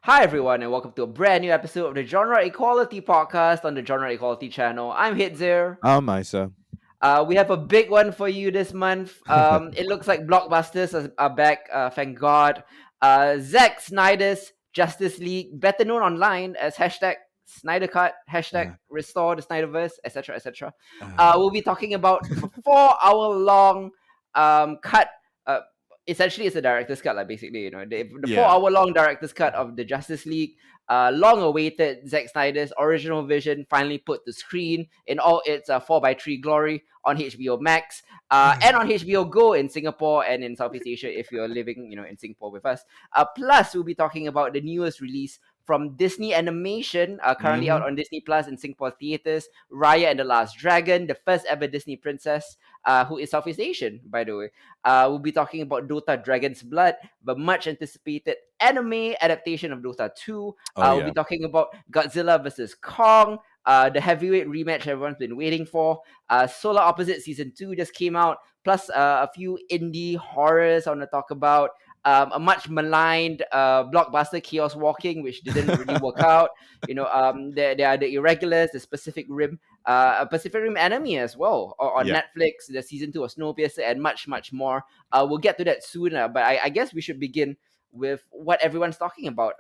Hi everyone, and welcome to a brand new episode of the Genre Equality Podcast on the Genre Equality channel. I'm Hidzir. Isa. We have a big one for you this month. It looks like blockbusters are back. Thank God. Zack Snyder's Justice League, better known online as hashtag Snyder Cut, hashtag Uh, Restore the Snyderverse, etc., etc. uh, We'll be talking about the 4 hour long cut. Uh, Essentially, it's a director's cut, like basically, the four yeah. hour long director's cut of the Justice League. Long awaited Zack Snyder's original vision finally put to screen in all its 4:3 glory on HBO Max and on HBO Go in Singapore and in Southeast Asia if you're living, in Singapore with us. Plus, we'll be talking about the newest release from Disney Animation, currently out hmm on Disney Plus in Singapore theaters. Raya and the Last Dragon, the first ever Disney princess, who is Southeast Asian, by the way. We'll be talking about Dota Dragon's Blood, the much anticipated anime adaptation of Dota 2. Oh We'll be yeah. talking about Godzilla versus Kong, the heavyweight rematch everyone's been waiting for. Solar Opposite Season 2 just came out, plus a few indie horrors I want to talk about. A much maligned blockbuster Chaos Walking, which didn't really work out. There are the Irregulars, the Pacific Rim Enemy as well on Yeah. Netflix, the season 2 of Snowpiercer, and much, much more. We'll get to that soon, but I guess we should begin with what everyone's talking about.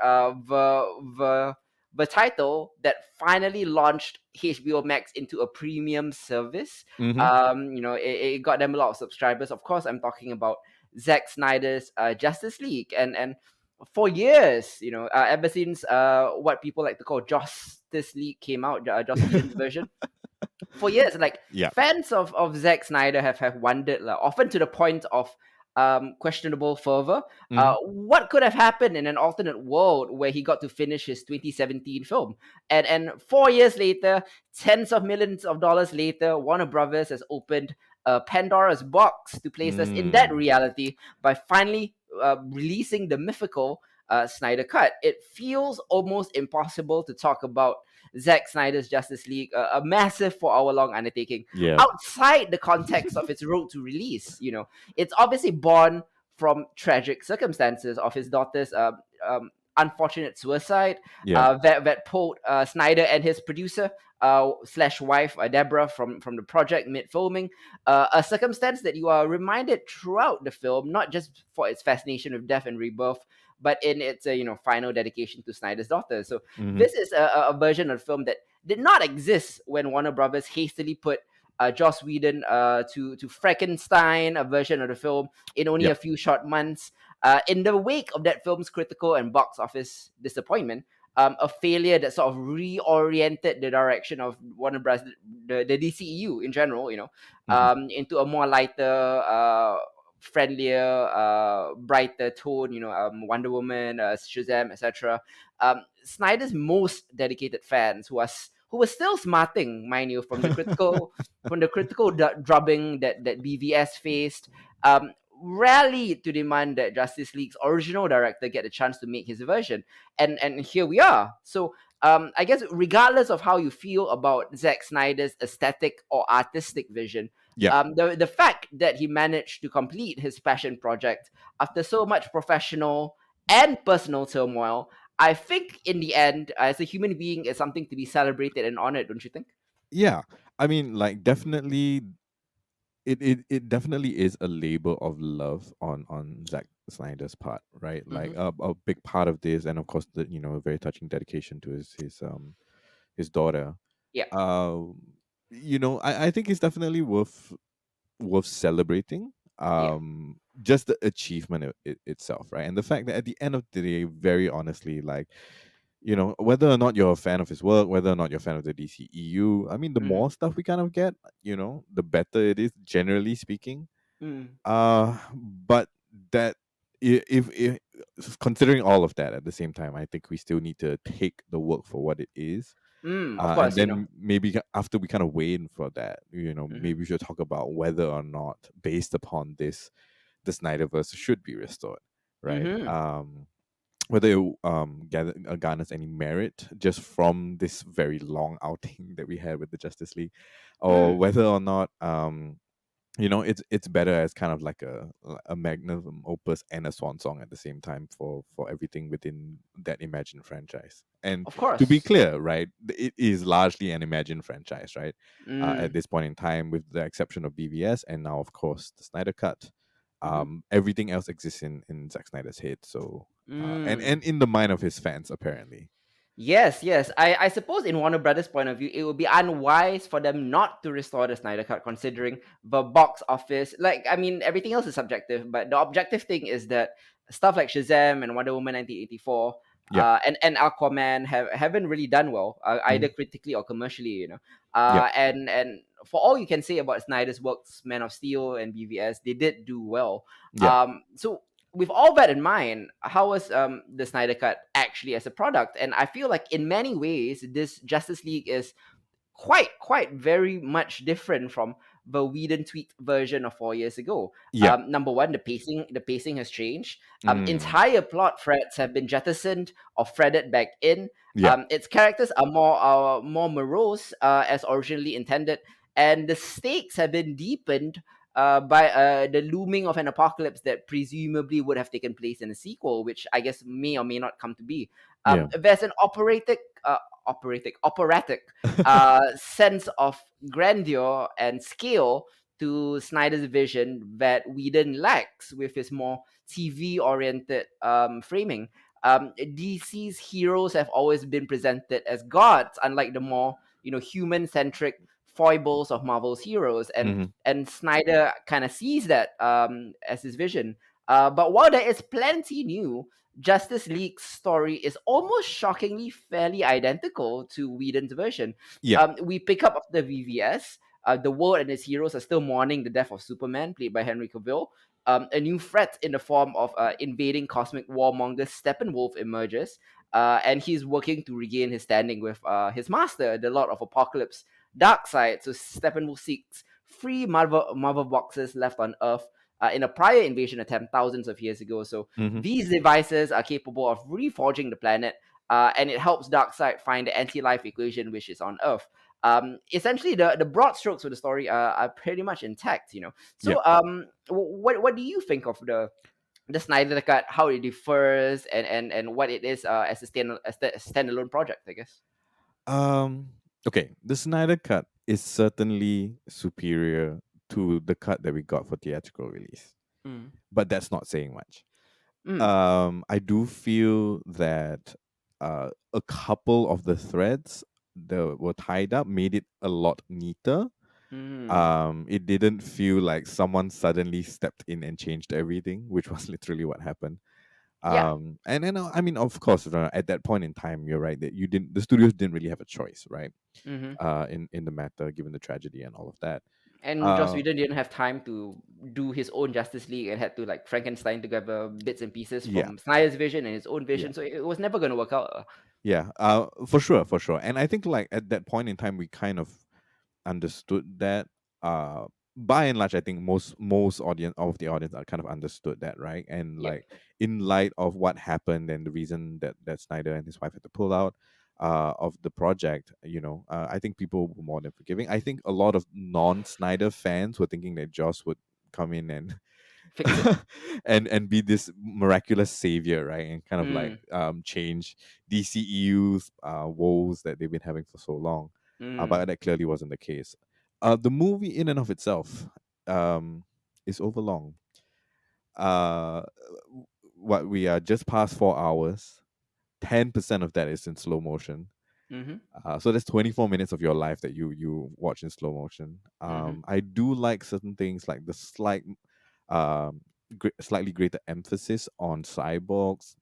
The title that finally launched HBO Max into a premium service. hmm It got them a lot of subscribers. Of course, I'm talking about Zack Snyder's Justice League, and for years, ever since what people like to call Justice League came out, Joss Whedon's version, for years, like Yeah. fans of Zack Snyder have wondered, like, often to the point of questionable fervor, hmm what could have happened in an alternate world where he got to finish his 2017 film. And 4 years later, tens of millions of dollars later, Warner Brothers has opened Pandora's box to place us in that Mm. reality by finally releasing the mythical Snyder Cut. It feels almost impossible to talk about Zack Snyder's Justice League, a massive 4 hour long undertaking, Yeah. outside the context of its road to release. It's obviously born from tragic circumstances of his daughter's unfortunate suicide Yeah. that pulled Snyder and his producer slash wife Deborah from the project mid filming. A circumstance that you are reminded throughout the film, not just for its fascination with death and rebirth, but in its final dedication to Snyder's daughter. So hmm this is a version of the film that did not exist when Warner Brothers hastily put Joss Whedon to Frankenstein, a version of the film, in only Yeah. a few short months. In the wake of that film's critical and box office disappointment, a failure that sort of reoriented the direction of Warner Bros. The DCEU in general, hmm into a more lighter, friendlier, brighter tone. Wonder Woman, Shazam, etc. Snyder's most dedicated fans, who were still smarting, mind you, from the critical drubbing that BVS faced, rallied to demand that Justice League's original director get a chance to make his version, and here we are. So I guess regardless of how you feel about Zack Snyder's aesthetic or artistic vision, Yeah. the fact that he managed to complete his passion project after so much professional and personal turmoil, I think in the end, as a human being, is something to be celebrated and honored, don't you think? Yeah. I mean, like, definitely, it definitely is a labor of love on Zack Snyder's part, right? Like, Mm-hmm. a big part of this, and of course, the very touching dedication to his daughter. Yeah, Uh, I think it's definitely worth celebrating. yeah. Just the achievement itself, right? And the fact that at the end of the day, very honestly, like, whether or not you're a fan of his work, whether or not you're a fan of the DCEU, I mean, the Mm-hmm. more stuff we kind of get, the better it is, generally speaking. Mm. But that if considering all of that at the same time, I think we still need to take the work for what it is. Of And course, then maybe after we kind of wait for that, Mm-hmm. maybe we should talk about whether or not, based upon this, the Snyderverse should be restored, right? Mm-hmm. Whether it garners any merit just from this very long outing that we had with the Justice League, or Mm. whether or not it's better as kind of like a magnum opus and a swan song at the same time for everything within that Imagine franchise. And Of to be course. clear, right, it is largely an Imagine franchise, right? At Mm, this point in time, with the exception of BVS and now, of course, the Snyder Cut. mm-hmm. Everything else exists in Zack Snyder's head. So, and Mm. in the mind of his fans, apparently. Yes, yes. I suppose in Warner Brothers' point of view, it would be unwise for them not to restore the Snyder Cut, considering the box office. Like, I mean, everything else is subjective, but the objective thing is that stuff like Shazam and Wonder Woman 1984, Yeah. and Aquaman haven't really done well, either Mhm. critically or commercially. Yeah. And for all you can say about Snyder's works, Man of Steel and BVS, they did do well. Yeah. So with all that in mind, how was the Snyder Cut actually as a product? And I feel like in many ways, this Justice League is quite very much different from the Whedon tweet version of 4 years ago. Yeah. Number one, the pacing has changed. Mm. Entire plot threads have been jettisoned or threaded back in. Yeah. Its characters are more morose as originally intended, and the stakes have been deepened by the looming of an apocalypse that presumably would have taken place in a sequel, which I guess may or may not come to be. Yeah. There's an operatic sense of grandeur and scale to Snyder's vision that Whedon lacks with his more TV oriented framing. DC's heroes have always been presented as gods, unlike the more human centric foibles of Marvel's heroes, and Mhm. Snyder kind of sees that as his vision. But while there is plenty new, Justice League's story is almost shockingly fairly identical to Whedon's version. Yeah. We pick up the VVS. The world and its heroes are still mourning the death of Superman, played by Henry Cavill. A new threat in the form of invading cosmic warmonger Steppenwolf emerges, and he's working to regain his standing with his master, the Lord of Apocalypse, Darkseid. So Steppenwolf seeks free Marvel boxes left on Earth in a prior invasion attempt thousands of years ago. So Mhm. these devices are capable of reforging the planet, and it helps Darkseid find the anti-life equation which is on Earth. Essentially, the broad strokes of the story are pretty much intact. Yeah. So, what do you think of the Snyder Cut? How it differs, and what it is as a standalone project, I guess. Um. Okay. The Snyder cut is certainly superior to the cut that we got for theatrical release, Mm. but that's not saying much. Mm. I do feel that a couple of the threads that were tied up made it a lot neater. Mm. It didn't feel like someone suddenly stepped in and changed everything, which was literally what happened. Yeah. And then I mean, of course, at that point in time, you're right that the studios didn't really have a choice, right? Mm-hmm. In the matter, given the tragedy and all of that. And Joss Uh, Whedon didn't have time to do his own Justice League and had to like Frankenstein together bits and pieces yeah, from Snyder's vision and his own yeah, vision. So it was never going to work out. yeah. For sure, for sure. And I think like at that point in time, we kind of understood that. By and large, I think most audience of the audience are kind of understood that, right? And Yep. like in light of what happened and the reason that Snyder and his wife had to pull out of the project, I think people were more than forgiving. I think a lot of non-Snyder fans were thinking that Joss would come in and Fix it. and be this miraculous savior, right? And kind of like Mm. change DCEU's woes that they've been having for so long. But Mm. that clearly wasn't the case. The movie in and of itself is overlong. Uh, what we are just past 4 hours. 10% of that is in slow motion. Mm-hmm. So that's 24 minutes of your life that you watch in slow motion. Mm-hmm. I do like certain things like the um, slightly greater emphasis on Cyborg's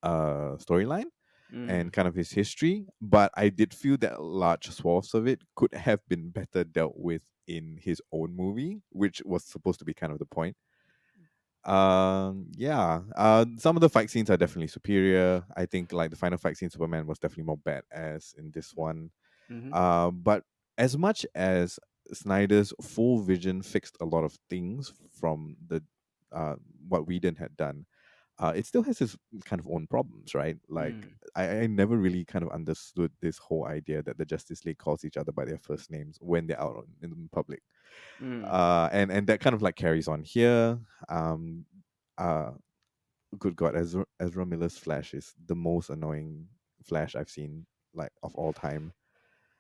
storyline and Mm. kind of his history, but I did feel that large swaths of it could have been better dealt with in his own movie, which was supposed to be kind of the point. Yeah. Some of the fight scenes are definitely superior. I think like the final fight scene Superman was definitely more badass in this one. Mm-hmm. But as much as Snyder's full vision fixed a lot of things from the what Whedon had done, it still has its kind of own problems, right? Like Mm. I never really kind of understood this whole idea that the Justice League calls each other by their first names when they're out in public. Mm. And that kind of like carries on here. Um, uh, Good God, Ezra Miller's Flash is the most annoying Flash I've seen, like, of all time.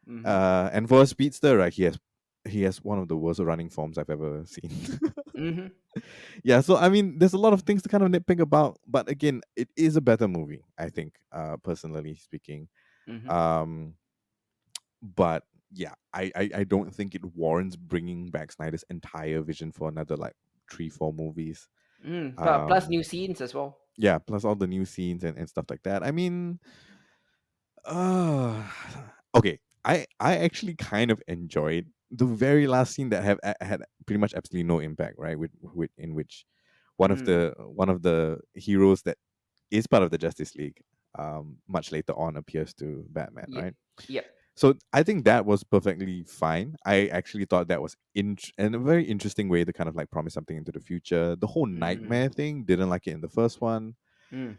Mhm. And for a speedster, right, he has one of the worst running forms I've ever seen. Mhm. Yeah, so I mean, there's a lot of things to kind of nitpick about, but again, it is a better movie, I think, personally speaking. Mhm. Um, but yeah, I don't think it warrants bringing back Snyder's entire vision for another like 3 4 movies. Plus Um, new scenes as well. yeah, plus all the new scenes and stuff like that. I mean, uh okay. I actually kind of enjoyed the very last scene that had pretty much absolutely no impact, right? With in which Mm. one of the heroes that is part of the Justice League, much later on appears to Batman, Yep. right? Yep. So I think that was perfectly fine. I actually thought that was in a very interesting way to kind of like promise something into the future. The whole Mm. nightmare thing, didn't like it in the first one. Mm.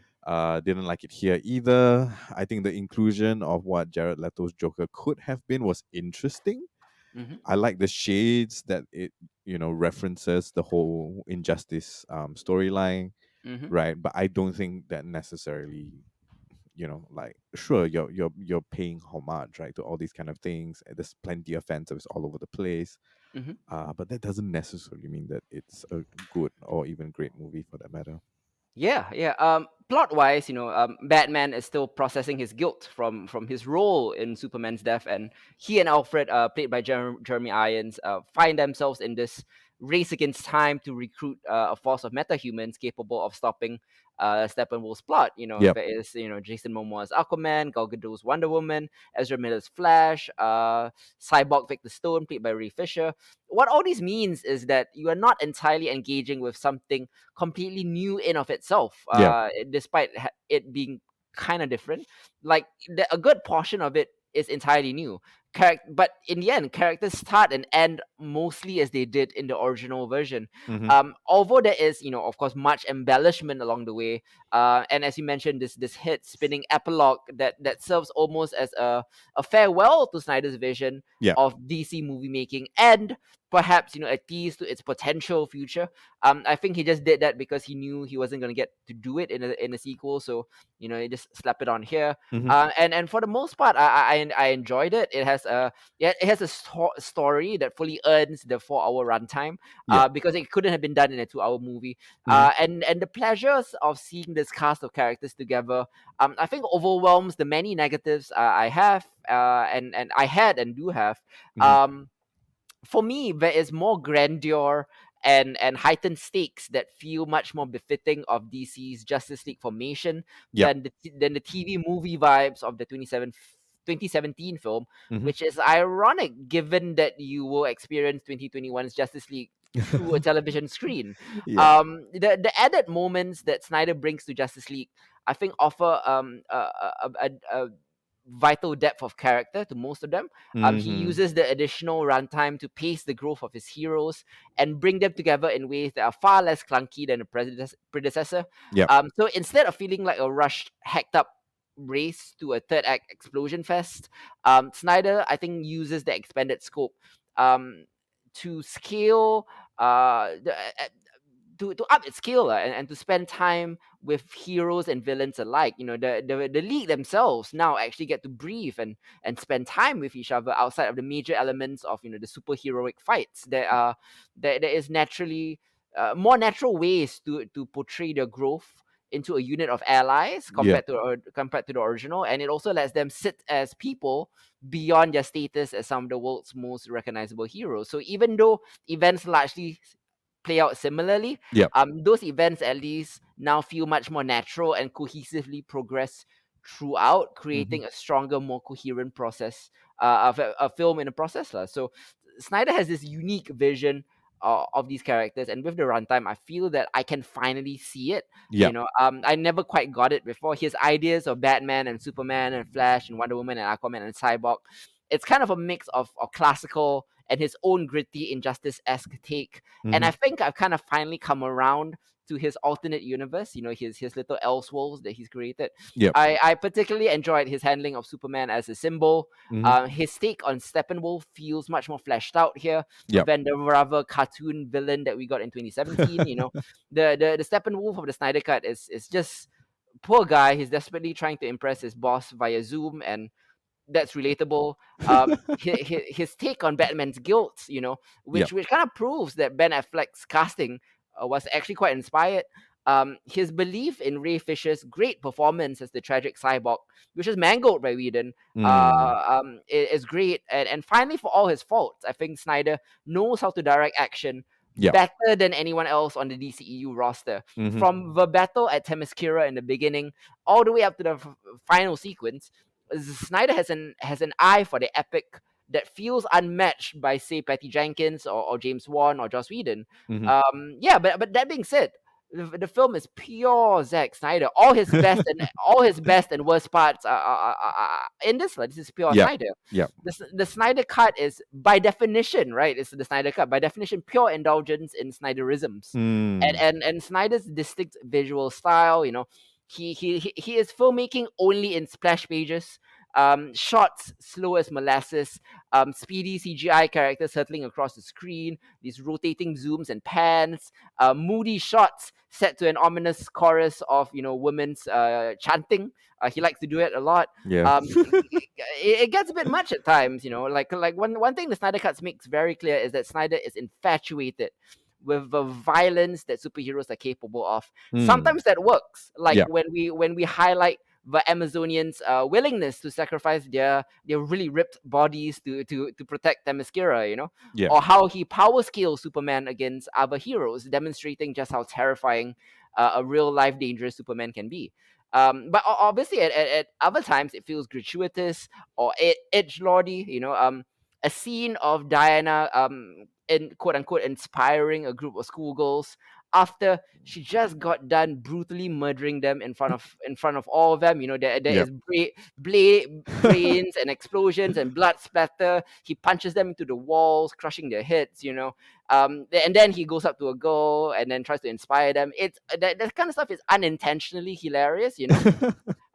Didn't like it here either. I think the inclusion of what Jared Leto's Joker could have been was interesting. Mhm. I like the shades that it references the whole injustice storyline, Mhm. right? But I don't think that necessarily, like, sure, you're paying homage, right, to all these kind of things. And there's plenty of fan service all over the place. Mhm. But that doesn't necessarily mean that it's a good or even great movie for that matter. Yeah, yeah. Plot wise, Batman is still processing his guilt from his role in Superman's death, and he and Alfred, played by Jeremy Irons, find themselves in this race against time to recruit a force of metahumans capable of stopping Steppenwolf's plot. Yep. There is Jason Momoa's Aquaman, Gal Gadot's Wonder Woman, Ezra Miller's Flash, Cyborg Victor Stone, played by Ray Fisher. What all this means is that you are not entirely engaging with something completely new in of itself, Yep. despite it being kind of different. Like a good portion of it is entirely new. But in the end, characters start and end mostly as they did in the original version. Mm-hmm. Although there is, of course, much embellishment along the way, and as you mentioned, this hit spinning epilogue that serves almost as a farewell to Snyder's vision Yep. of DC movie making, and perhaps a tease to its potential future. I think he just did that because he knew he wasn't going to get to do it in a sequel, so he just slapped it on here. Mm-hmm. And for the most part, I enjoyed it. It has a story that fully earns the 4 hour runtime, Yep. because it couldn't have been done in a 2 hour movie. Mm-hmm. And the pleasures of seeing this cast of characters together, I think overwhelms the many negatives I have, and I had and do have. Mm-hmm. Um, for me, there is more grandeur and heightened stakes that feel much more befitting of DC's Justice League formation Yep. than the TV movie vibes of the 2017 film, Mm-hmm. which is ironic given that you will experience 2021's Justice League through a television screen. Yeah. The added moments that Snyder brings to Justice League, I think, offer a vital depth of character to most of them. He Mm-hmm. uses the additional runtime to pace the growth of his heroes and bring them together in ways that are far less clunky than the predecessor. Yep. So instead of feeling like a rushed, hacked up race to a third act explosion fest, Snyder, I think, uses the expanded scope um, to scale to up its scale, and to spend time with heroes and villains alike. The league themselves now actually get to breathe and spend time with each other outside of the major elements of the superheroic fights. There is naturally more natural ways to portray their growth into a unit of allies Yep. compared to the original, and it also lets them sit as people beyond their status as some of the world's most recognizable heroes. So even though events largely play out similarly, Yep. those events at least now feel much more natural and cohesively progress throughout, Mm-hmm. creating a stronger, more coherent process of a film in a process. Lah. So Snyder has this unique vision of these characters, and with the runtime, I feel that I can finally see it. Yep. I never quite got it before. His ideas of Batman and Superman and Flash and Wonder Woman and Aquaman and Cyborg, it's kind of a mix of classical and his own gritty injustice-esque take. And Mm-hmm. I think I've kind of finally come around to his alternate universe, his little Elseworlds that he's created. Yep. I particularly enjoyed his handling of Superman as a symbol. Hmm. His take on Steppenwolf feels much more fleshed out here Yep. than the rather cartoon villain that we got in 2017. The Steppenwolf of the Snyder Cut is just poor guy. He's desperately trying to impress his boss via Zoom, and that's relatable. His take on Batman's guilt, Yep. which kind of proves that Ben Affleck's casting was actually quite inspired. His belief in Ray Fisher's great performance as the tragic cyborg, which is mangled by Whedon, Mm. is great. And finally, for all his faults, I think Snyder knows how to direct action Yep. better than anyone else on the DCEU roster. Hmm. From the battle at Themyscira in the beginning, all the way up to the final sequence, Snyder has an eye for the epic that feels unmatched by, say, Patty Jenkins or James Wan or Joss Whedon. Hmm. Yeah, but that being said, the film is pure Zack Snyder. All his best and worst parts are in this one. This is pure Yep. Snyder. Yep. The Snyder Cut is, by definition, right? It's the Snyder Cut, by definition, pure indulgence in Snyderisms, and Mm. and and Snyder's distinct visual style. He is filmmaking only in splash pages. Shots slow as molasses, speedy CGI characters hurtling across the screen, these rotating zooms and pans, moody shots set to an ominous chorus of women's chanting. He likes to do it a lot. Yeah. It gets a bit much at times. Like one thing the Snyder Cuts makes very clear is that Snyder is infatuated with the violence that superheroes are capable of. Mm. Sometimes that works, like Yep. when we highlight the Amazonians' willingness to sacrifice their really ripped bodies to protect Themyscira, Yep. or how he power scales Superman against other heroes, demonstrating just how terrifying a real life dangerous Superman can be. But obviously, at other times, it feels gratuitous or edge lordy. A scene of Diana, in quote unquote, inspiring a group of schoolgirls after she just got done brutally murdering them in front of all of them. There Yep. is brains and explosions and blood splatter. He punches them into the walls, crushing their heads. And then he goes up to a girl and then tries to inspire them. It's that kind of stuff is unintentionally hilarious.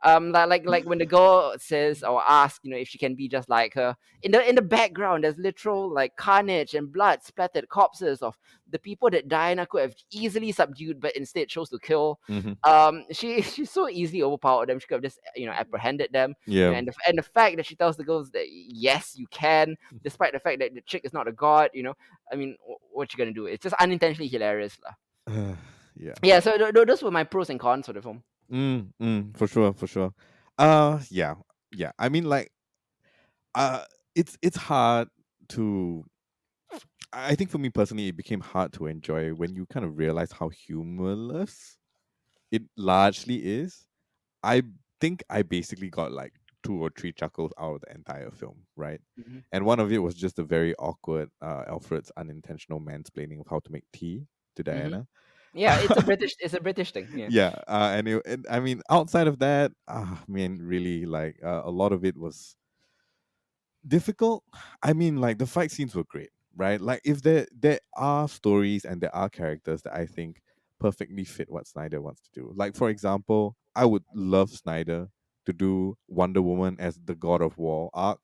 Like when the girl says or asks, if she can be just like her. In the background, there's literal like carnage and blood splattered corpses of the people that Diana could have easily subdued, but instead chose to kill. Hmm. She's so easily overpowered them. She could have just apprehended them. Yeah. And the fact that she tells the girls that yes, you can, despite the fact that the chick is not a god. I mean, what you gonna do? It's just unintentionally hilarious, lah. Yeah. Yeah. So those were my pros and cons for the film. For sure, for sure. Yeah, yeah. I mean, like, uh, it's hard to. I think for me personally, it became hard to enjoy when you kind of realize how humorless it largely is. I think I basically got like two or three chuckles out of the entire film, right? Mhm. And one of it was just a very awkward Alfred's unintentional mansplaining of how to make tea to Mhm. Diana. Yeah, it's a British thing. Yeah. Yeah, and I mean, outside of that, man, really, like, a lot of it was difficult. I mean, like, the fight scenes were great, right? Like, if there are stories and there are characters that I think perfectly fit what Snyder wants to do. Like, for example, I would love Snyder to do Wonder Woman as the God of War arc.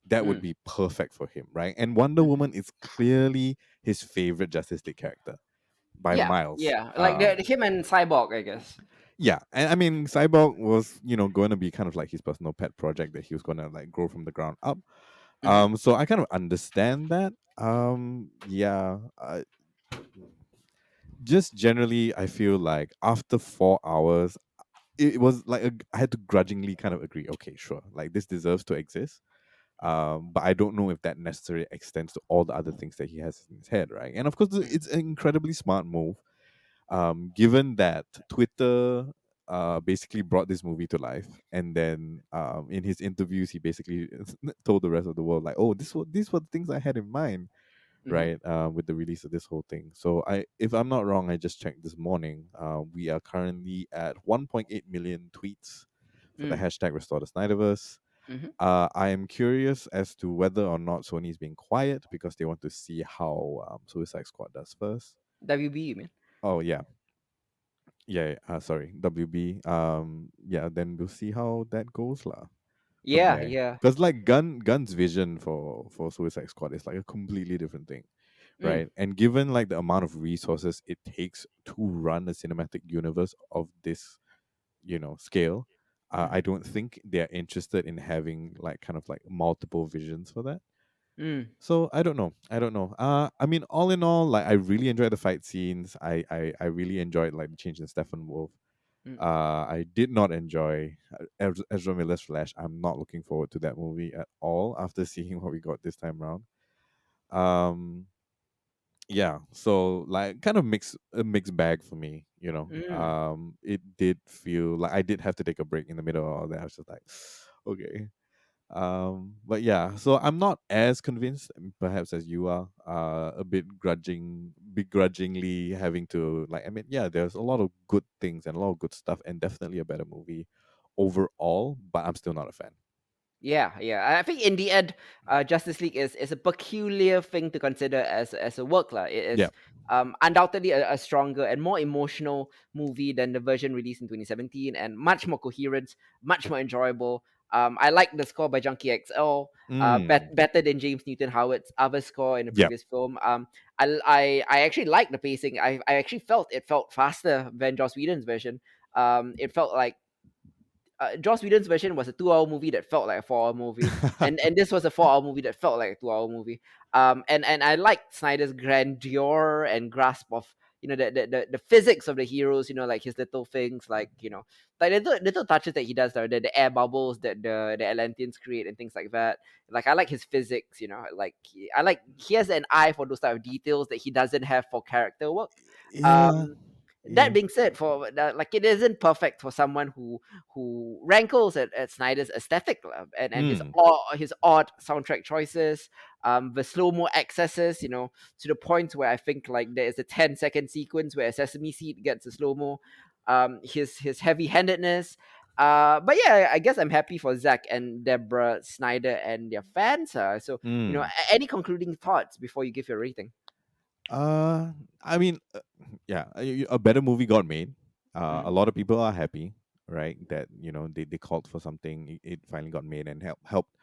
That would Mm. be perfect for him, right? And Wonder Woman is clearly his favorite Justice League character by Yeah, miles. yeah. Like him and Cyborg, I guess. Yeah, and I mean, Cyborg was, going to be kind of like his personal pet project that he was going to like grow from the ground up. Hmm. So I kind of understand that. Yeah. Just generally, I feel like after 4 hours, it was like I had to grudgingly kind of agree. Okay, sure, like this deserves to exist. But I don't know if that necessarily extends to all the other things that he has in his head, right? And of course, it's an incredibly smart move, given that Twitter basically brought this movie to life, and then in his interviews, he basically told the rest of the world like, "Oh, these were the things I had in mind." Hmm. Right, with the release of this whole thing. So if I'm not wrong, I just checked this morning. We are currently at 1.8 million tweets for the Mm. hashtag Restore the Snyderverse. Hmm. I am curious as to whether or not Sony is being quiet because they want to see how Suicide Squad does first. WB, man. Oh yeah, Yeah, sorry, WB. Yeah, then we'll see how that goes lah from Yeah, there. yeah. Because like Gun's vision for Suicide Squad is like a completely different thing, Mm, right? And given like the amount of resources it takes to run a cinematic universe of this, scale, I mhm, don't think they're interested in having like kind of like multiple visions for that. mm, So I don't know. I don't know. I mean, all in all, like I really enjoyed the fight scenes. I really enjoyed like the change in Stephen Wolf. mm. I did not enjoy Ezra Miller's Flash. I'm not looking forward to that movie at all after seeing what we got this time around. Um, yeah, so like kind of a mixed bag for me. Mm. It did feel like I did have to take a break in the middle of all that. I was just like, okay. But yeah, so I'm not as convinced, perhaps as you are. A bit begrudgingly having to like. I mean, yeah, there's a lot of good things and a lot of good stuff, and definitely a better movie overall. But I'm still not a fan. Yeah, yeah. I think in the end, Justice League is a peculiar thing to consider as a work lah. It Yeah. is undoubtedly a stronger and more emotional movie than the version released in 2017, and much more coherent, much more enjoyable. I like the score by Junkie XL, Mm. better than James Newton Howard's other score in the Yeah. previous film. I actually like the pacing. I actually felt it felt faster than Joss Whedon's version. It felt like Joss Whedon's version was a 2 hour movie that felt like a 4 hour movie, and this was a 4 hour movie that felt like a 2 hour movie. And I liked Snyder's grandeur and grasp of the physics of the heroes. Like his little things, like little touches that he does, the air bubbles that the Atlanteans create and things like that. Like I like his physics. I like he has an eye for those type of details that he doesn't have for character work. Yeah. Um, that Yeah. being said, like it isn't perfect for someone who rankles at Snyder's aesthetic and Mm. his odd soundtrack choices, the slow mo excesses, to the point where I think like there is a 10-second sequence where a sesame seed gets a slow mo, his heavy handedness. But yeah, I guess I'm happy for Zach and Deborah Snyder and their fans. So Mm. any concluding thoughts before you give your rating? I mean, yeah, a better movie got made. A Mm, lot of people are happy, right? That they called for something, it finally got made and helped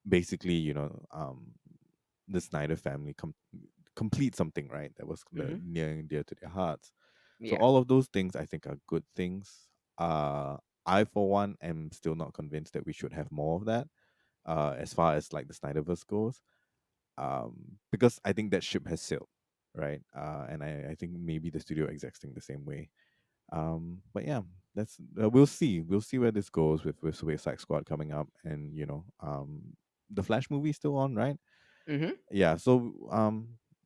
basically, the Snyder family complete something, right? That was mm-hmm. near and dear to their hearts. So Yeah. all of those things I think are good things. I for one am still not convinced that we should have more of that. As far as like the Snyderverse goes, because I think that ship has sailed, right? And I think maybe the studio execs think the same way. But yeah, that's we'll see. We'll see where this goes with Suicide Squad coming up, and the Flash movie is still on, right? Mm-hmm. Yeah. So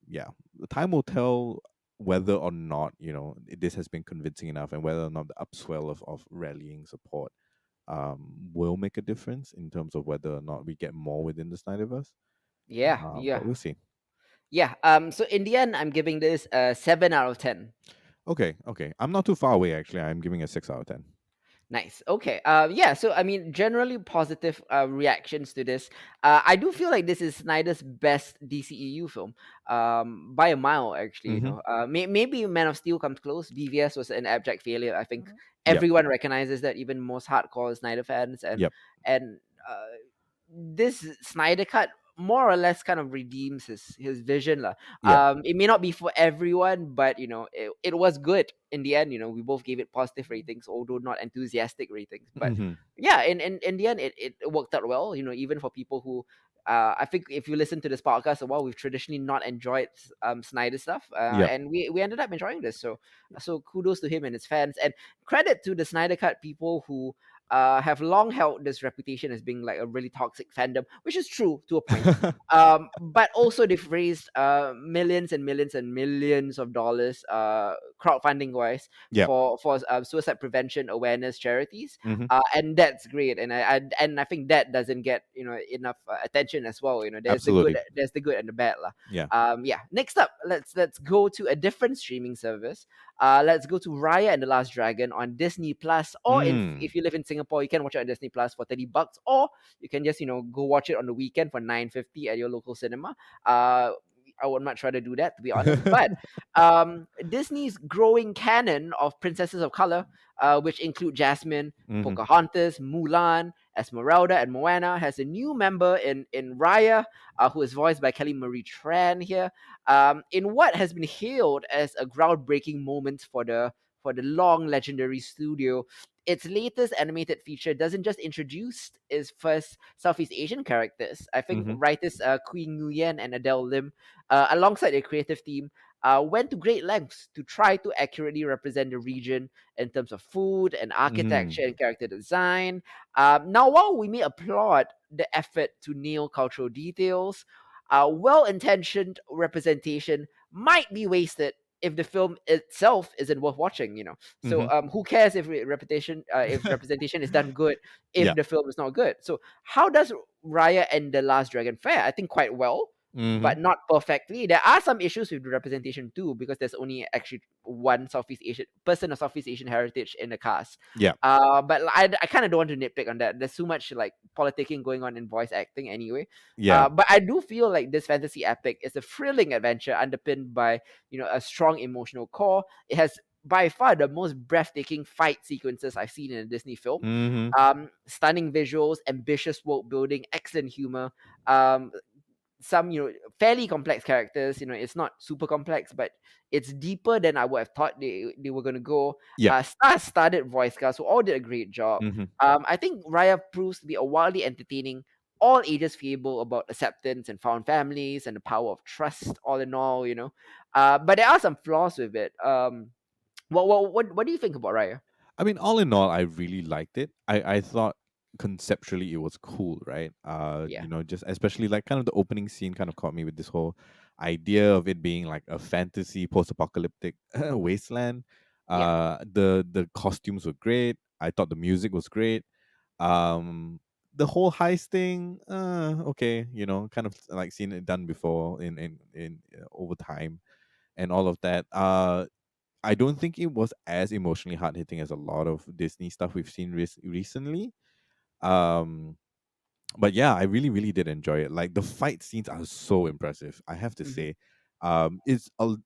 yeah, the time will tell whether or not this has been convincing enough, and whether or not the upswell of rallying support will make a difference in terms of whether or not we get more within the Snyderverse. Yeah. But Yeah. we'll see. Yeah. So in the end, I'm giving this a 7 out of 10. Okay, okay. I'm not too far away actually. I'm giving a 6 out of 10. Nice. Okay. Yeah. So I mean, generally positive reactions to this. I do feel like this is Snyder's best DCEU film, by a mile. Actually, Mm-hmm. maybe Man of Steel comes close. BVS was an abject failure. I think Yep. everyone recognizes that, even most hardcore Snyder fans, Yep. and this Snyder cut more or less kind of redeems his vision lah. Yep. It may not be for everyone, but it was good in the end. We both gave it positive ratings, although not enthusiastic ratings. But Mm-hmm. yeah, in the end, it worked out well. Even for people who. I think if you listen to this podcast a while, we've traditionally not enjoyed Snyder stuff, Yep. and we ended up enjoying this. So kudos to him and his fans, and credit to the Snyder Cut people who have long held this reputation as being like a really toxic fandom, which is true to a point. But also they've raised millions and millions and millions of dollars, crowdfunding wise, Yep. for suicide prevention awareness charities, Mm-hmm. and that's great. And I think that doesn't get enough attention as well. Absolutely. There's the good and the bad lah. Yeah. Yeah. Next up, let's go to a different streaming service. Let's go to Raya and the Last Dragon on Disney Plus, or Mm. if you live in Singapore, you can watch it on Disney Plus for $30, or you can just go watch it on the weekend for 9.50 at your local cinema. Uh, I would much rather do that, to be honest. But Disney's growing canon of princesses of color, which include Jasmine, Mm-hmm. Pocahontas, Mulan, Esmeralda, and Moana, has a new member in Raya, who is voiced by Kelly Marie Tran here. In what has been hailed as a groundbreaking moment for the long legendary studio, its latest animated feature doesn't just introduce its first Southeast Asian characters. I think Mm-hmm. writers Queen Nguyen and Adele Lim, alongside their creative team, went to great lengths to try to accurately represent the region in terms of food and Mm-hmm. architecture and character design. Now, while we may applaud the effort to nail cultural details, well-intentioned representation might be wasted if the film itself isn't worth watching. Mm-hmm. So who cares if representation is done good if Yeah. the film is not good? So how does Raya and the Last Dragon fare? I think quite well, Mm-hmm. but not perfectly. There are some issues with the representation too, because there's only actually one Southeast Asian person of Southeast Asian heritage in the cast. Yeah. But I kind of don't want to nitpick on that. There's too much like politicking going on in voice acting anyway. Yeah. But I do feel like this fantasy epic is a thrilling adventure underpinned by a strong emotional core. It has by far the most breathtaking fight sequences I've seen in a Disney film. Mm-hmm. Stunning visuals, ambitious world building, excellent humor. Um, some fairly complex characters. It's not super complex, but it's deeper than I would have thought they were going to go. Yeah. Star-studded voice cast who all did a great job. Mm-hmm. I think Raya proves to be a wildly entertaining, all ages fable about acceptance and found families and the power of trust, all in all. But there are some flaws with it. What do you think about Raya? I mean, all in all, I really liked it. I thought conceptually it was cool, right? Yeah. Just especially like kind of the opening scene kind of caught me with this whole idea of it being like a fantasy post-apocalyptic wasteland. Yeah. The costumes were great. I thought the music was great. Um, the whole heist thing, okay, kind of like seen it done before in over time and all of that. I don't think it was as emotionally hard hitting as a lot of Disney stuff we've seen recently. Um, but yeah, I really, really did enjoy it. Like the fight scenes are so impressive. I have to Hmm. say,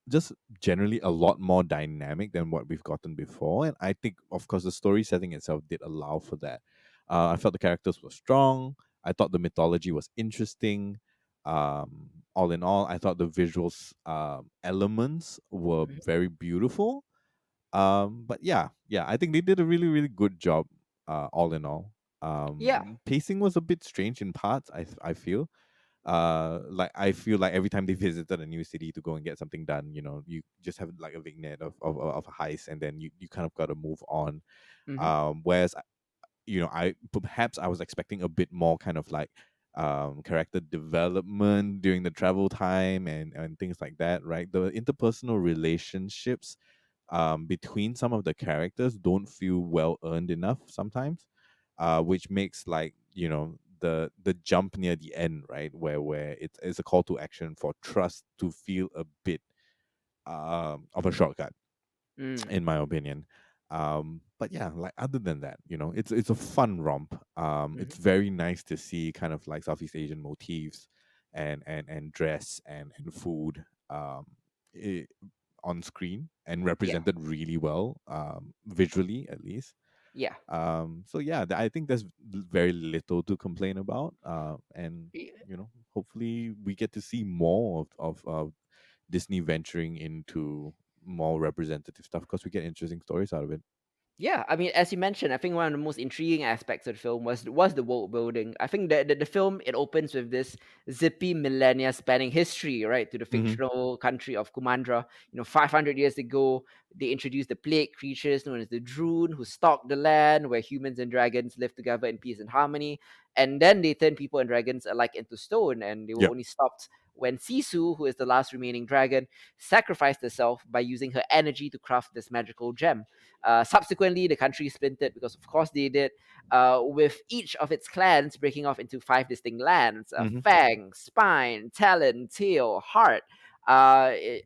just generally a lot more dynamic than what we've gotten before, and I think, of course, the story setting itself did allow for that. I felt the characters were strong. I thought the mythology was interesting. All in all, I thought the visuals elements were Hmm. very beautiful. But yeah, yeah, I think they did a really, really good job. All in all, Yeah. pacing was a bit strange in parts. I feel. Like I feel like every time they visited a new city to go and get something done, you just have like a vignette of a heist, and then you kind of got to move on. Hmm. Whereas I perhaps I was expecting a bit more kind of like character development during the travel time and things like that, right? The interpersonal relationships between some of the characters don't feel well earned enough sometimes, which makes like the jump near the end, right, where it's a call to action for trust to feel a bit of a shortcut, Mm. in my opinion. But yeah, like other than that, it's a fun romp. It's Hmm. very nice to see kind of like Southeast Asian motifs and dress and food i- on screen and Yeah. represented really well, visually at least. Yeah. So yeah, I think there's very little to complain about. And hopefully we get to see more of Disney venturing into more representative stuff because we get interesting stories out of it. Yeah, I mean, as you mentioned, I think one of the most intriguing aspects of the film was the world building. I think that the film it opens with this zippy millennia spanning history, right, to the Mm-hmm. fictional country of Kumandra. 500 years ago, they introduced the plague creatures known as the Droon, who stalked the land where humans and dragons live together in peace and harmony. And then they turned people and dragons alike into stone, and they were Yeah. only stopped when Sisu, who is the last remaining dragon, sacrificed herself by using her energy to craft this magical gem. Subsequently, the country splintered because, of course, they did, with each of its clans breaking off into five distinct lands: Mm-hmm. Fang, Spine, Talon, Tail, Heart.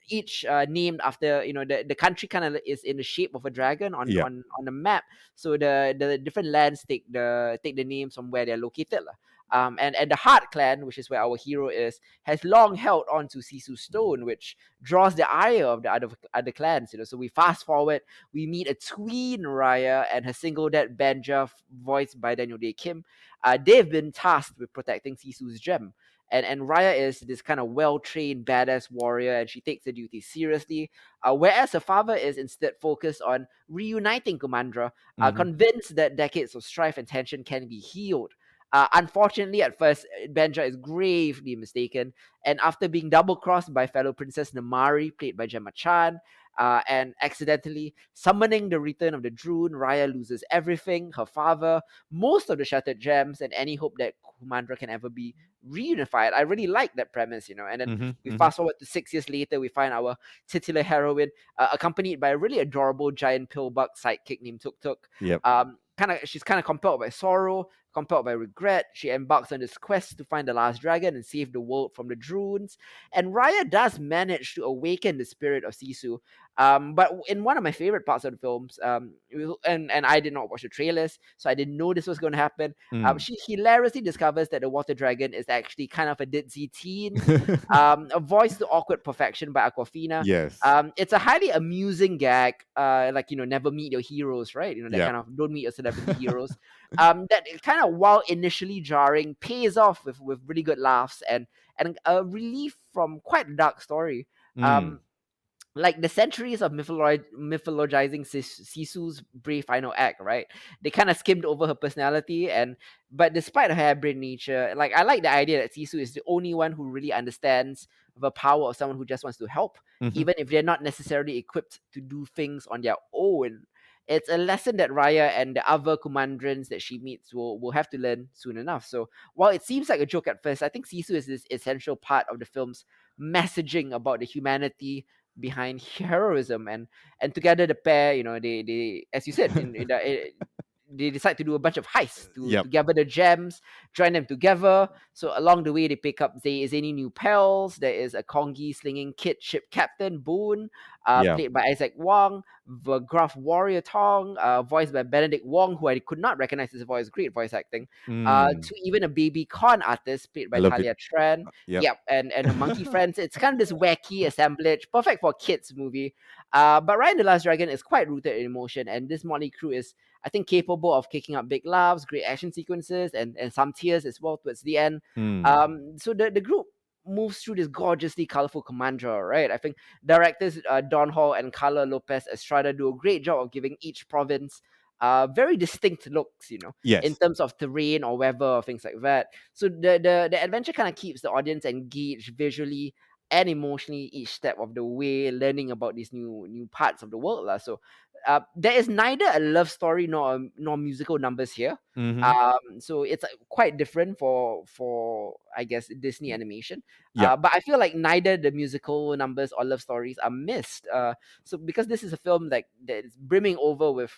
Each named after the country kind of is in the shape of a dragon on Yeah. on on the map. So the different lands take the names from where they're located lah. And the Heart Clan, which is where our hero is, has long held on to Sisu's stone, which draws the ire of the other clans. So we fast forward, we meet a tween Raya and her single dad Banja, voiced by Daniel Day Kim. They've been tasked with protecting Sisu's gem. And Raya is this kind of well-trained badass warrior, and she takes the duty seriously, whereas her father is instead focused on reuniting Kumandra, Mm-hmm. convinced that decades of strife and tension can be healed. Unfortunately, at first, Benja is gravely mistaken, and after being double-crossed by fellow Princess Namari, played by Gemma Chan, and accidentally summoning the return of the Droon, Raya loses everything: her father, most of the shattered gems, and any hope that Kumandra can ever be reunified. I really like that premise, And then Mm-hmm. we Mm-hmm. fast forward to 6 years later, we find our titular heroine, accompanied by a really adorable giant pillbug sidekick named Tuk Tuk. Yep. She's kind of compelled by sorrow, compelled by regret. She embarks on this quest to find the last dragon and save the world from the Droons. And Raya does manage to awaken the spirit of Sisu. But in one of my favorite parts of the films, and I did not watch the trailers, so I didn't know this was going to happen. Mm. She hilariously discovers that the water dragon is actually kind of a ditzy teen, a voice to awkward perfection by Aquafina. Yes. It's a highly amusing gag, like never meet your heroes, right? That Yeah. kind of don't meet your celebrity heroes. That kind of, while initially jarring, pays off with really good laughs and a relief from quite a dark story. Mm. Um, like the centuries of mythologizing Sisu's brave final act, right? They kind of skimmed over her personality, but despite her harebrained nature, like I like the idea that Sisu is the only one who really understands the power of someone who just wants to help, Mm-hmm. even if they're not necessarily equipped to do things on their own. It's a lesson that Raya and the other commandants that she meets will have to learn soon enough. So while it seems like a joke at first, I think Sisu is this essential part of the film's messaging about the humanity behind heroism, and together the pair, they as you said, they decide to do a bunch of heists to Yep. gather the gems, join them together. So along the way, they pick up zany new pals. There is a Kongi slinging kid ship captain Boone, Yeah. played by Isaac Wong, the gruff warrior Tong, voiced by Benedict Wong, who I could not recognize his voice. Great voice acting. Mm. To even a baby con artist played I by love it. Talia Tran. Yep. Yep, and her monkey friends. It's kind of this wacky assemblage, perfect for a kids movie. But Ryan the Last Dragon is quite rooted in emotion, and this motley crew is, I think, capable of kicking up big laughs, great action sequences, and some tears as well towards the end. Mm. So the group moves through this gorgeously colorful Commander, right? I think directors Don Hall and Carla Lopez Estrada do a great job of giving each province very distinct looks, in Yes. terms of terrain or weather or things like that. So the adventure kind of keeps the audience engaged visually and emotionally each step of the way, learning about these new parts of the world. Lah. So there is neither a love story nor musical numbers here. Mm-hmm. So it's quite different for I guess Disney animation. Yep. But I feel like neither the musical numbers or love stories are missed. So because this is a film like that is brimming over with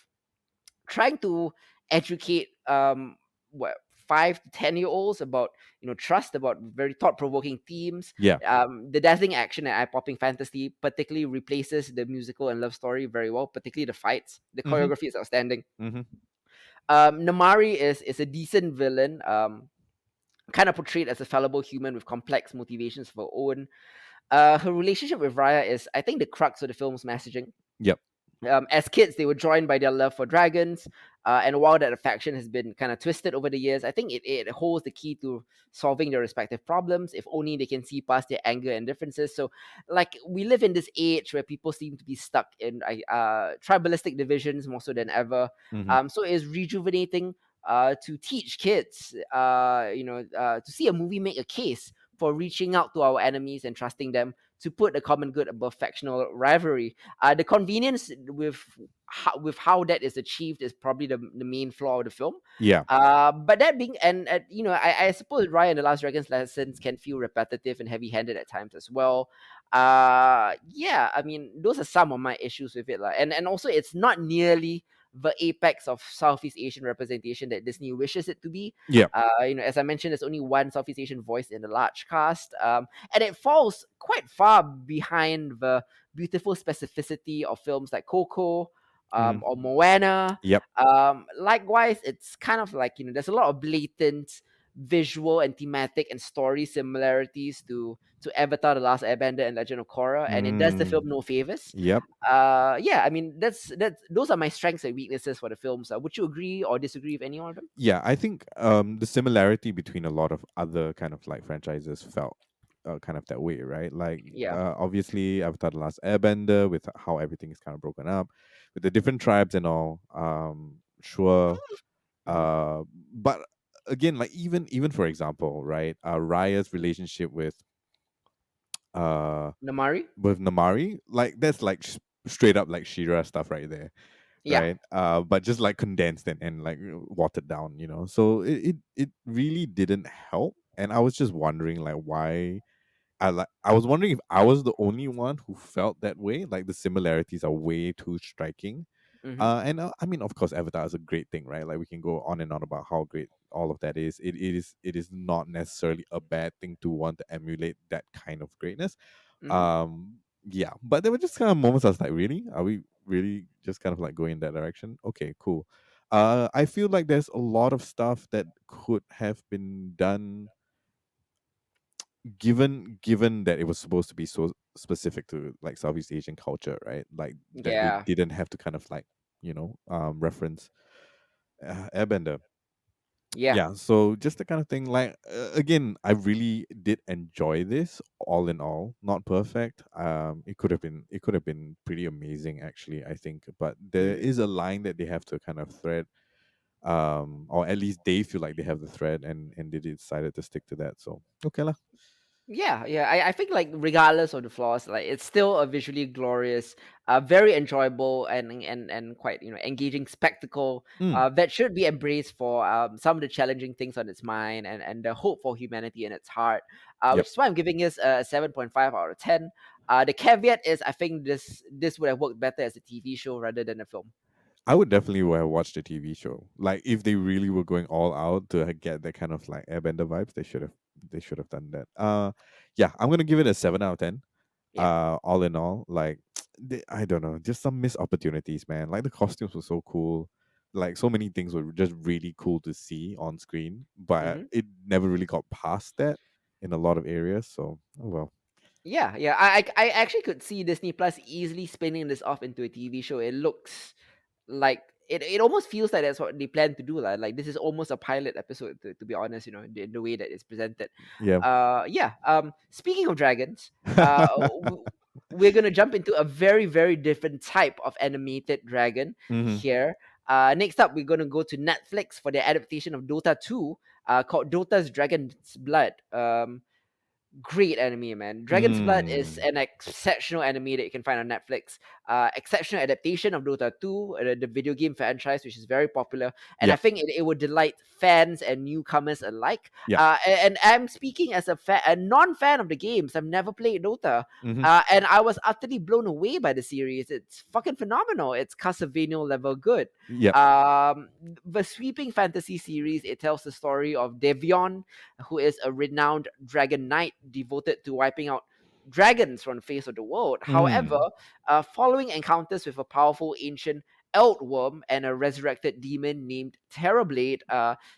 trying to educate what 5 to 10 year olds about trust, about very thought-provoking themes. Yeah. The dazzling action and eye-popping fantasy particularly replaces the musical and love story very well, particularly the fights. The Mm-hmm. choreography is outstanding. Mm-hmm. Namari is a decent villain, kind of portrayed as a fallible human with complex motivations of her own. Her relationship with Raya is, I think, the crux of the film's messaging. Yep. As kids, they were joined by their love for dragons, and while that affection has been kind of twisted over the years, I think it holds the key to solving their respective problems, if only they can see past their anger and differences. So, like, we live in this age where people seem to be stuck in tribalistic divisions more so than ever. Mm-hmm. So it's rejuvenating to teach kids, to see a movie make a case for reaching out to our enemies and trusting them to put the common good above factional rivalry. The convenience with how that is achieved is probably the main flaw of the film. Yeah. But that being, and I suppose Ryan the Last Dragon's lessons can feel repetitive and heavy-handed at times as well. Yeah, I mean, those are some of my issues with it, like, and also it's not nearly the apex of Southeast Asian representation that Disney wishes it to be. Yeah. As I mentioned, there's only one Southeast Asian voice in the large cast, and it falls quite far behind the beautiful specificity of films like Coco, Mm-hmm. or Moana. Yep. Likewise, it's kind of like there's a lot of blatant, visual and thematic and story similarities to Avatar: The Last Airbender and Legend of Korra, and it does the Mm. film no favors. Yep. Yeah, I mean that's those are my strengths and weaknesses for the films. Would you agree or disagree with any one of them? Yeah, I think the similarity between a lot of other kind of like franchises felt kind of that way, right? Like Yeah. obviously Avatar: The Last Airbender with how everything is kind of broken up, with the different tribes and all. Sure, Hmm. uh, but again, like even for example, right? Raya's relationship uh Namari. with Namari, like that's like straight up like Shira stuff right there, Yeah. right? But just like condensed and like watered down, So it really didn't help, and I was just wondering like why. I was wondering if I was the only one who felt that way. Like the similarities are way too striking. Hmm. And I mean, of course, Avatar is a great thing, right? Like we can go on and on about how great all of that is. It is not necessarily a bad thing to want to emulate that kind of greatness. Hmm. Yeah, but there were just kind of moments I was like, really? Are we really just kind of like going in that direction? Okay, cool. I feel like there's a lot of stuff that could have been done given that it was supposed to be so specific to like Southeast Asian culture, right? Like that they Yeah. didn't have to kind of like reference Airbender. Yeah. Yeah, so just the kind of thing. Like again, I really did enjoy this. All in all, not perfect. It could have been pretty amazing actually. I think, but there Hmm. is a line that they have to kind of thread. Or at least they feel like they have the thread, and they decided to stick to that. So okay lah. Yeah, yeah. I think like regardless of the flaws, like it's still a visually glorious, very enjoyable and quite engaging spectacle. Mm, That should be embraced for some of the challenging things on its mind and the hope for humanity in its heart. Which yep. is why I'm giving this a 7.5 out of 10. The caveat is I think this would have worked better as a TV show rather than a film. I would definitely have watched the TV show. Like if they really were going all out to get that kind of like Airbender vibes, they should have done that. Yeah, I'm gonna give it a 7 out of 10. Yeah. All in all, like I don't know, just some missed opportunities, man. Like the costumes were so cool, like so many things were just really cool to see on screen, but Hmm. it never really got past that in a lot of areas. So oh well. Yeah, yeah. I actually could see Disney Plus easily spinning this off into a TV show. It looks like it almost feels like that's what they plan to do. Like this is almost a pilot episode to be honest, the way that it's presented. Yeah. Yeah. Speaking of dragons, we're gonna jump into a very, very different type of animated dragon Hmm. here. Next up, we're gonna go to Netflix for their adaptation of Dota 2, called Dota's Dragon's Blood. Great anime, man. Dragon's Blood is Mm. an exceptional anime that you can find on Netflix. Exceptional adaptation of Dota 2, the video game franchise, which is very popular. And I Yep. think it would delight fans and newcomers alike. Yep. And I'm speaking as a non-fan of the games. I've never played Dota. Hmm. And I was utterly blown away by the series. It's fucking phenomenal. It's Castlevania level good. Yep. Um, the sweeping fantasy series, it tells the story of Devion, who is a renowned dragon knight devoted to wiping out dragons from the face of the world. However, Mm. following encounters with a powerful ancient Eldworm and a resurrected demon named Terrorblade,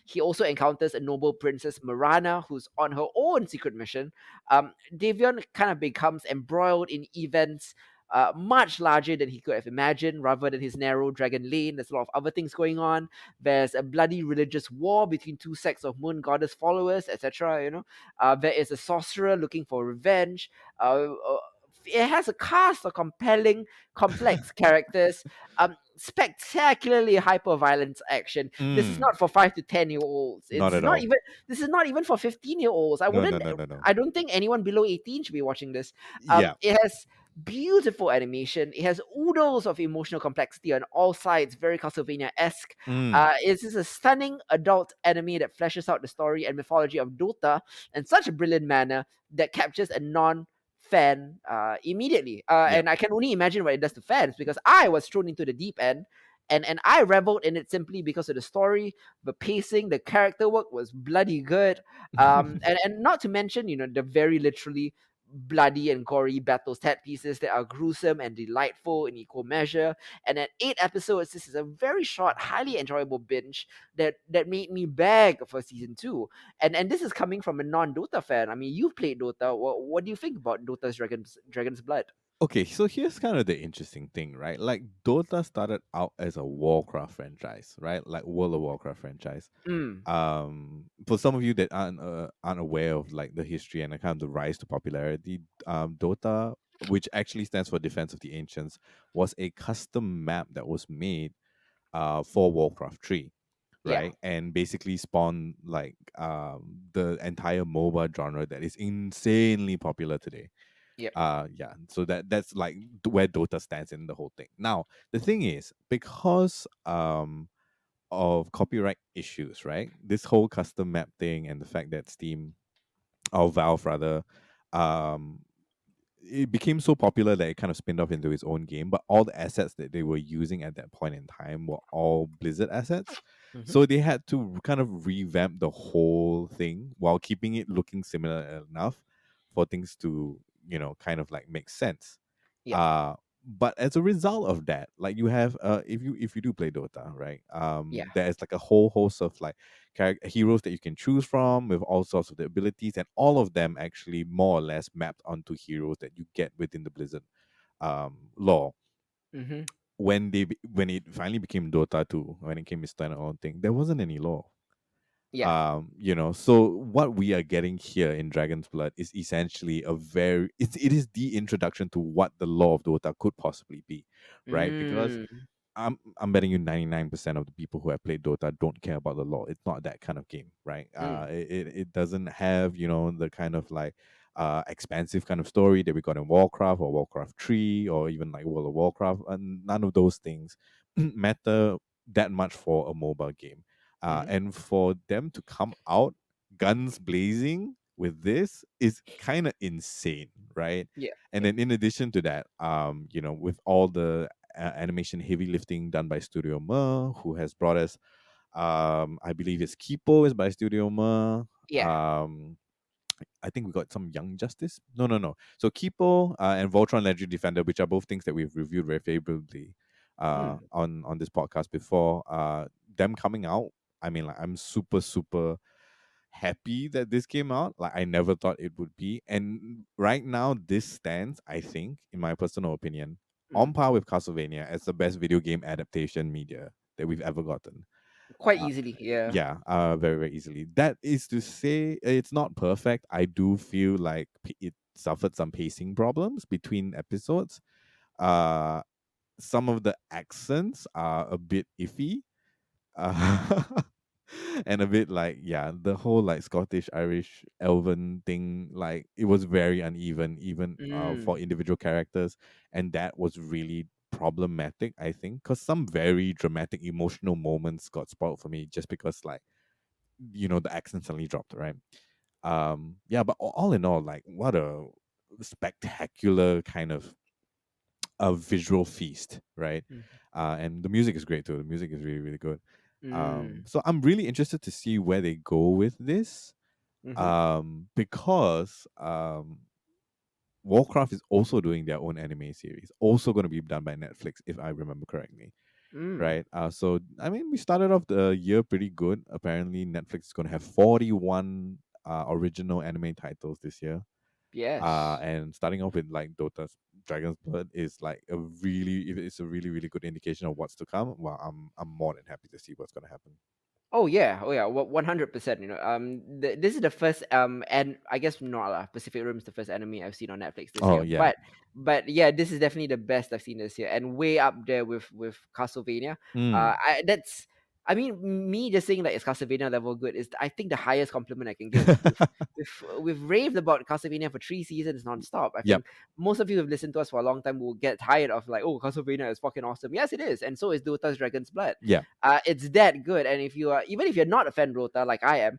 he also encounters a noble princess Marana, who's on her own secret mission. Davion kind of becomes embroiled in events much larger than he could have imagined, rather than his narrow dragon lane. There's a lot of other things going on. There's a bloody religious war between two sects of moon goddess followers, etc. There is a sorcerer looking for revenge. It has a cast of compelling, complex characters, spectacularly hyper violence action. This is Mm. not for 5 to 10-year-olds. Not at all. This is not even for 15-year-olds. No, no, no, no, no. I don't think anyone below 18 should be watching this. Yeah. It has beautiful animation. It has oodles of emotional complexity on all sides, very Castlevania-esque. Mm. It is a stunning adult anime that fleshes out the story and mythology of Dota in such a brilliant manner that captures a non-fan immediately. Yep. And I can only imagine what it does to fans, because I was thrown into the deep end. And I reveled in it simply because of the story, the pacing, the character work was bloody good, and not to mention, the very literally bloody and gory battle set pieces that are gruesome and delightful in equal measure. And at 8 episodes, this is a very short, highly enjoyable binge that made me beg for season two. And this is coming from a non-Dota fan. I mean, you've played Dota. What do you think about Dota's Dragon's Blood? Okay, so here's kind of the interesting thing, right? Like Dota started out as a Warcraft franchise, right? Like World of Warcraft franchise. Mm, For some of you that aren't aware of like the history and the kind of the rise to popularity, Dota, which actually stands for Defense of the Ancients, was a custom map that was made for Warcraft 3, yeah, right? And basically spawned like the entire MOBA genre that is insanely popular today. yep, Yeah, so that's like where Dota stands in the whole thing. Now the thing is, because of copyright issues, right? This whole custom map thing and the fact that Steam or Valve rather, um, it became so popular that it kind of spinned off into its own game. But all the assets that they were using at that point in time were all Blizzard assets, hmm, so they had to kind of revamp the whole thing while keeping it looking similar enough for things to kind of like make sense. yep, But as a result of that, like you have if you do play Dota, right? yeah, There's like a whole host of like heroes that you can choose from with all sorts of the abilities, and all of them actually more or less mapped onto heroes that you get within the Blizzard lore. hmm, When it finally became Dota 2, when it came its standalone thing, there wasn't any lore. yeah, So what we are getting here in Dragon's Blood is essentially it is the introduction to what the lore of Dota could possibly be, right? Because mm, I'm betting you 99% of the people who have played Dota don't care about the lore. It's not that kind of game, right? mm, It doesn't have the kind of like expansive kind of story that we got in Warcraft or Warcraft 3 or even like World of Warcraft, and none of those things matter that much for a mobile game. hmm, And for them to come out guns blazing with this is kind of insane, right? yeah, And yeah, then in addition to that, with all the animation heavy lifting done by Studio Mer, who has brought us, I believe it's Kipo is by Studio Mer. yeah, I think we got some Young Justice. No, no, no. So Kipo and Voltron Legendary Defender, which are both things that we've reviewed very favorably mm, on this podcast before. Them coming out, I mean, like I'm super super happy that this came out. Like I never thought it would be, and right now this stands, I think, in my personal opinion, on mm. par with Castlevania as the best video game adaptation media that we've ever gotten. Quite Uh, easily, yeah, yeah, very very easily. That is to say, it's not perfect. I do feel like it suffered some pacing problems between episodes. Uh, some of the accents are a bit iffy. Uh, and a bit like, yeah, the whole like Scottish Irish elven thing, like it was very uneven even for mm, individual characters, and that was really problematic, I think, because some very dramatic emotional moments got spoiled for me just because like the accent suddenly dropped, right? Yeah, but all in all, like what a spectacular kind of a visual feast, right? mm, And the music is great too. The music is really really good. mm, So I'm really interested to see where they go with this, mm-hmm, because Warcraft is also doing their own anime series, also going to be done by Netflix, if I remember correctly, mm, right? So I mean, we started off the year pretty good. Apparently, Netflix is going to have 41 original anime titles this year. yes. And starting off with like Dota's Dragon's Blood is like it's a really really good indication of what's to come. Well, I'm more than happy to see what's going to happen. Oh yeah, 100%. This is the first and I guess not lah. Pacific Rim is the first anime I've seen on Netflix this Oh year, yeah. but yeah, this is definitely the best I've seen this year, and way up there with Castlevania. Mm. I mean, me just saying like it's Castlevania level good is I think the highest compliment I can give. We've raved about Castlevania for 3 seasons nonstop. I Yep. think most of you who've listened to us for a long time will get tired of like, oh, Castlevania is fucking awesome. Yes, it is, and so is Dota's Dragon's Blood. Yeah. It's that good. And if you are, even if you're not a fan of Rota like I am,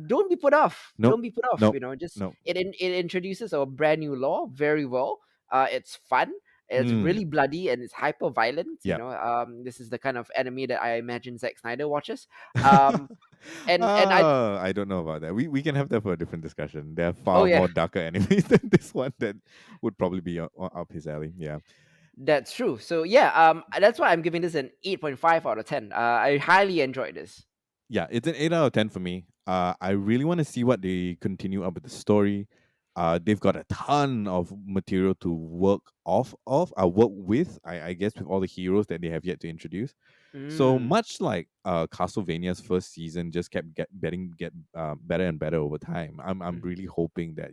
don't be put off. Nope. Don't be put off. Nope. Just Nope. it introduces a brand new law very well. It's fun. It's Mm. really bloody and it's hyper violent. Yep. This is the kind of anime that I imagine Zack Snyder watches. Um, and I I don't know about that. We can have that for a different discussion. There are Oh far yeah, more darker enemies than this one that would probably be up his alley. Yeah. that's true. So yeah, that's why I'm giving this an 8.5 out of 10. I highly enjoyed this. Yeah, it's an 8 out of 10 for me. I really want to see what they continue up with the story. They've got a ton of material to work with. I guess with all the heroes that they have yet to introduce. So Mm, much like Castlevania's first season just kept get better and better over time. I'm mm, really hoping that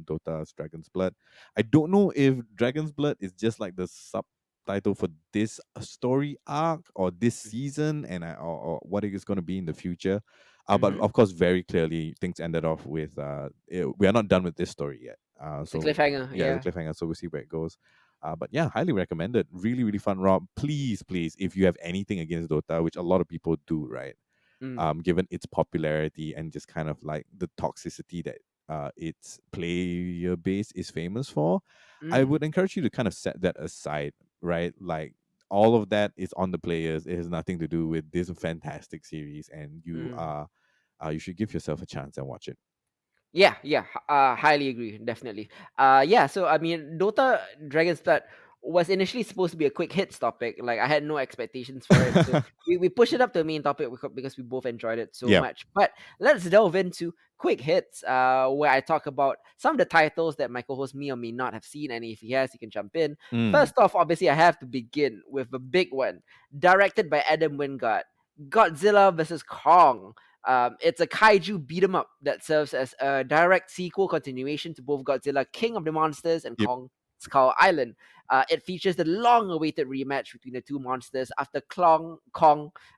Dota's Dragon's Blood. I don't know if Dragon's Blood is just like the subtitle for this story arc or this mm, season, and or what it is going to be in the future. But mm-hmm. of course, very clearly things ended off with we are not done with this story yet. It's a So cliffhanger. yeah, the Yeah. cliffhanger. So we'll see where it goes. But yeah, highly recommended. Really, really fun. Rob, please, please, if you have anything against Dota, which a lot of people do, right? Mm, Given its popularity and just kind of like the toxicity that its player base is famous for, I mm, would encourage you to kind of set that aside, right? Like all of that is on the players. It has nothing to do with this fantastic series, and mm. you should give yourself a chance and watch it. Yeah, yeah, highly agree, definitely. Yeah, so I mean, Dota Dragon's Blood was initially supposed to be a quick hits topic. Like I had no expectations for it, so we pushed it up to a main topic because we both enjoyed it so Yeah. much. But let's delve into quick hits, where I talk about some of the titles that my co-host may or may not have seen, and if he has, he can jump in. Mm. First off, obviously, I have to begin with a big one, directed by Adam Wingard, Godzilla versus Kong. It's a kaiju beat 'em up that serves as a direct sequel continuation to both Godzilla King of the Monsters and Yep. Kong Skull Island. It features the long-awaited rematch between the two monsters after Kong.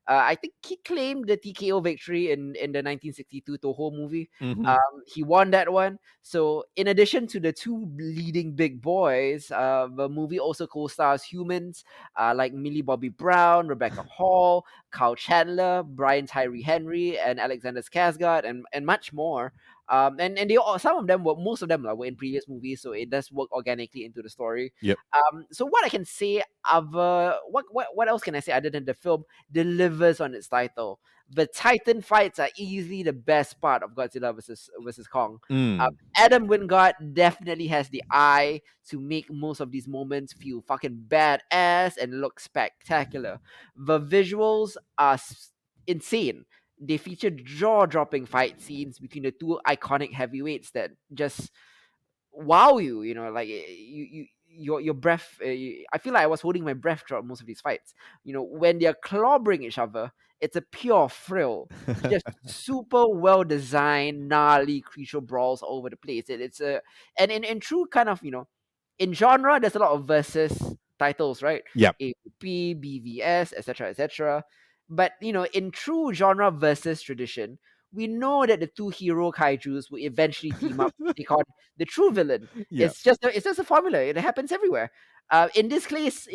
I think he claimed the TKO victory in the 1962 Toho movie. Mm-hmm. He won that one. So, in addition to the two leading big boys, the movie also co-stars humans like Millie Bobby Brown, Rebecca Hall, Kyle Chandler, Brian Tyree Henry, and Alexander Skarsgård, and much more. And they all, some of them were most of them were in previous movies, so it does work organically into the story. Yep. So what I can say, other what else can I say other than the film delivers on its title? The Titan fights are easily the best part of Godzilla versus Kong. Um, Mm. Adam Wingard definitely has the eye to make most of these moments feel fucking badass and look spectacular. The visuals are insane. They feature jaw-dropping fight scenes between the two iconic heavyweights that just wow you. Like your breath. I feel like I was holding my breath throughout most of these fights. When they're clobbering each other, it's a pure thrill. Just super well designed, gnarly creature brawls all over the place. It's a and in true kind of in genre, there's a lot of versus titles, right? Yep. AVP, BVS, etc., etc. But in true genre versus tradition, we know that the two hero kaijus will eventually team up to take on the true villain. Yep. It's just a formula. It happens everywhere. In this case,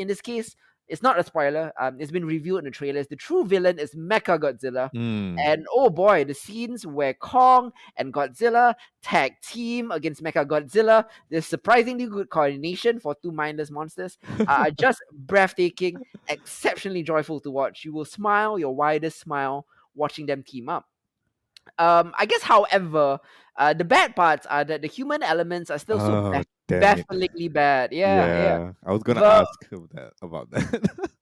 it's not a spoiler. It's been revealed in the trailers. The true villain is Mecha Godzilla, Mm. and oh boy, the scenes where Kong and Godzilla tag team against Mecha Godzilla. There's surprisingly good coordination for two mindless monsters. Are just breathtaking, exceptionally joyful to watch. You will smile your widest smile watching them team up. I guess, however, the bad parts are that the human elements are still so Oh, damn it. bafflingly bad. Yeah, yeah. Yeah, I was gonna The ask about that.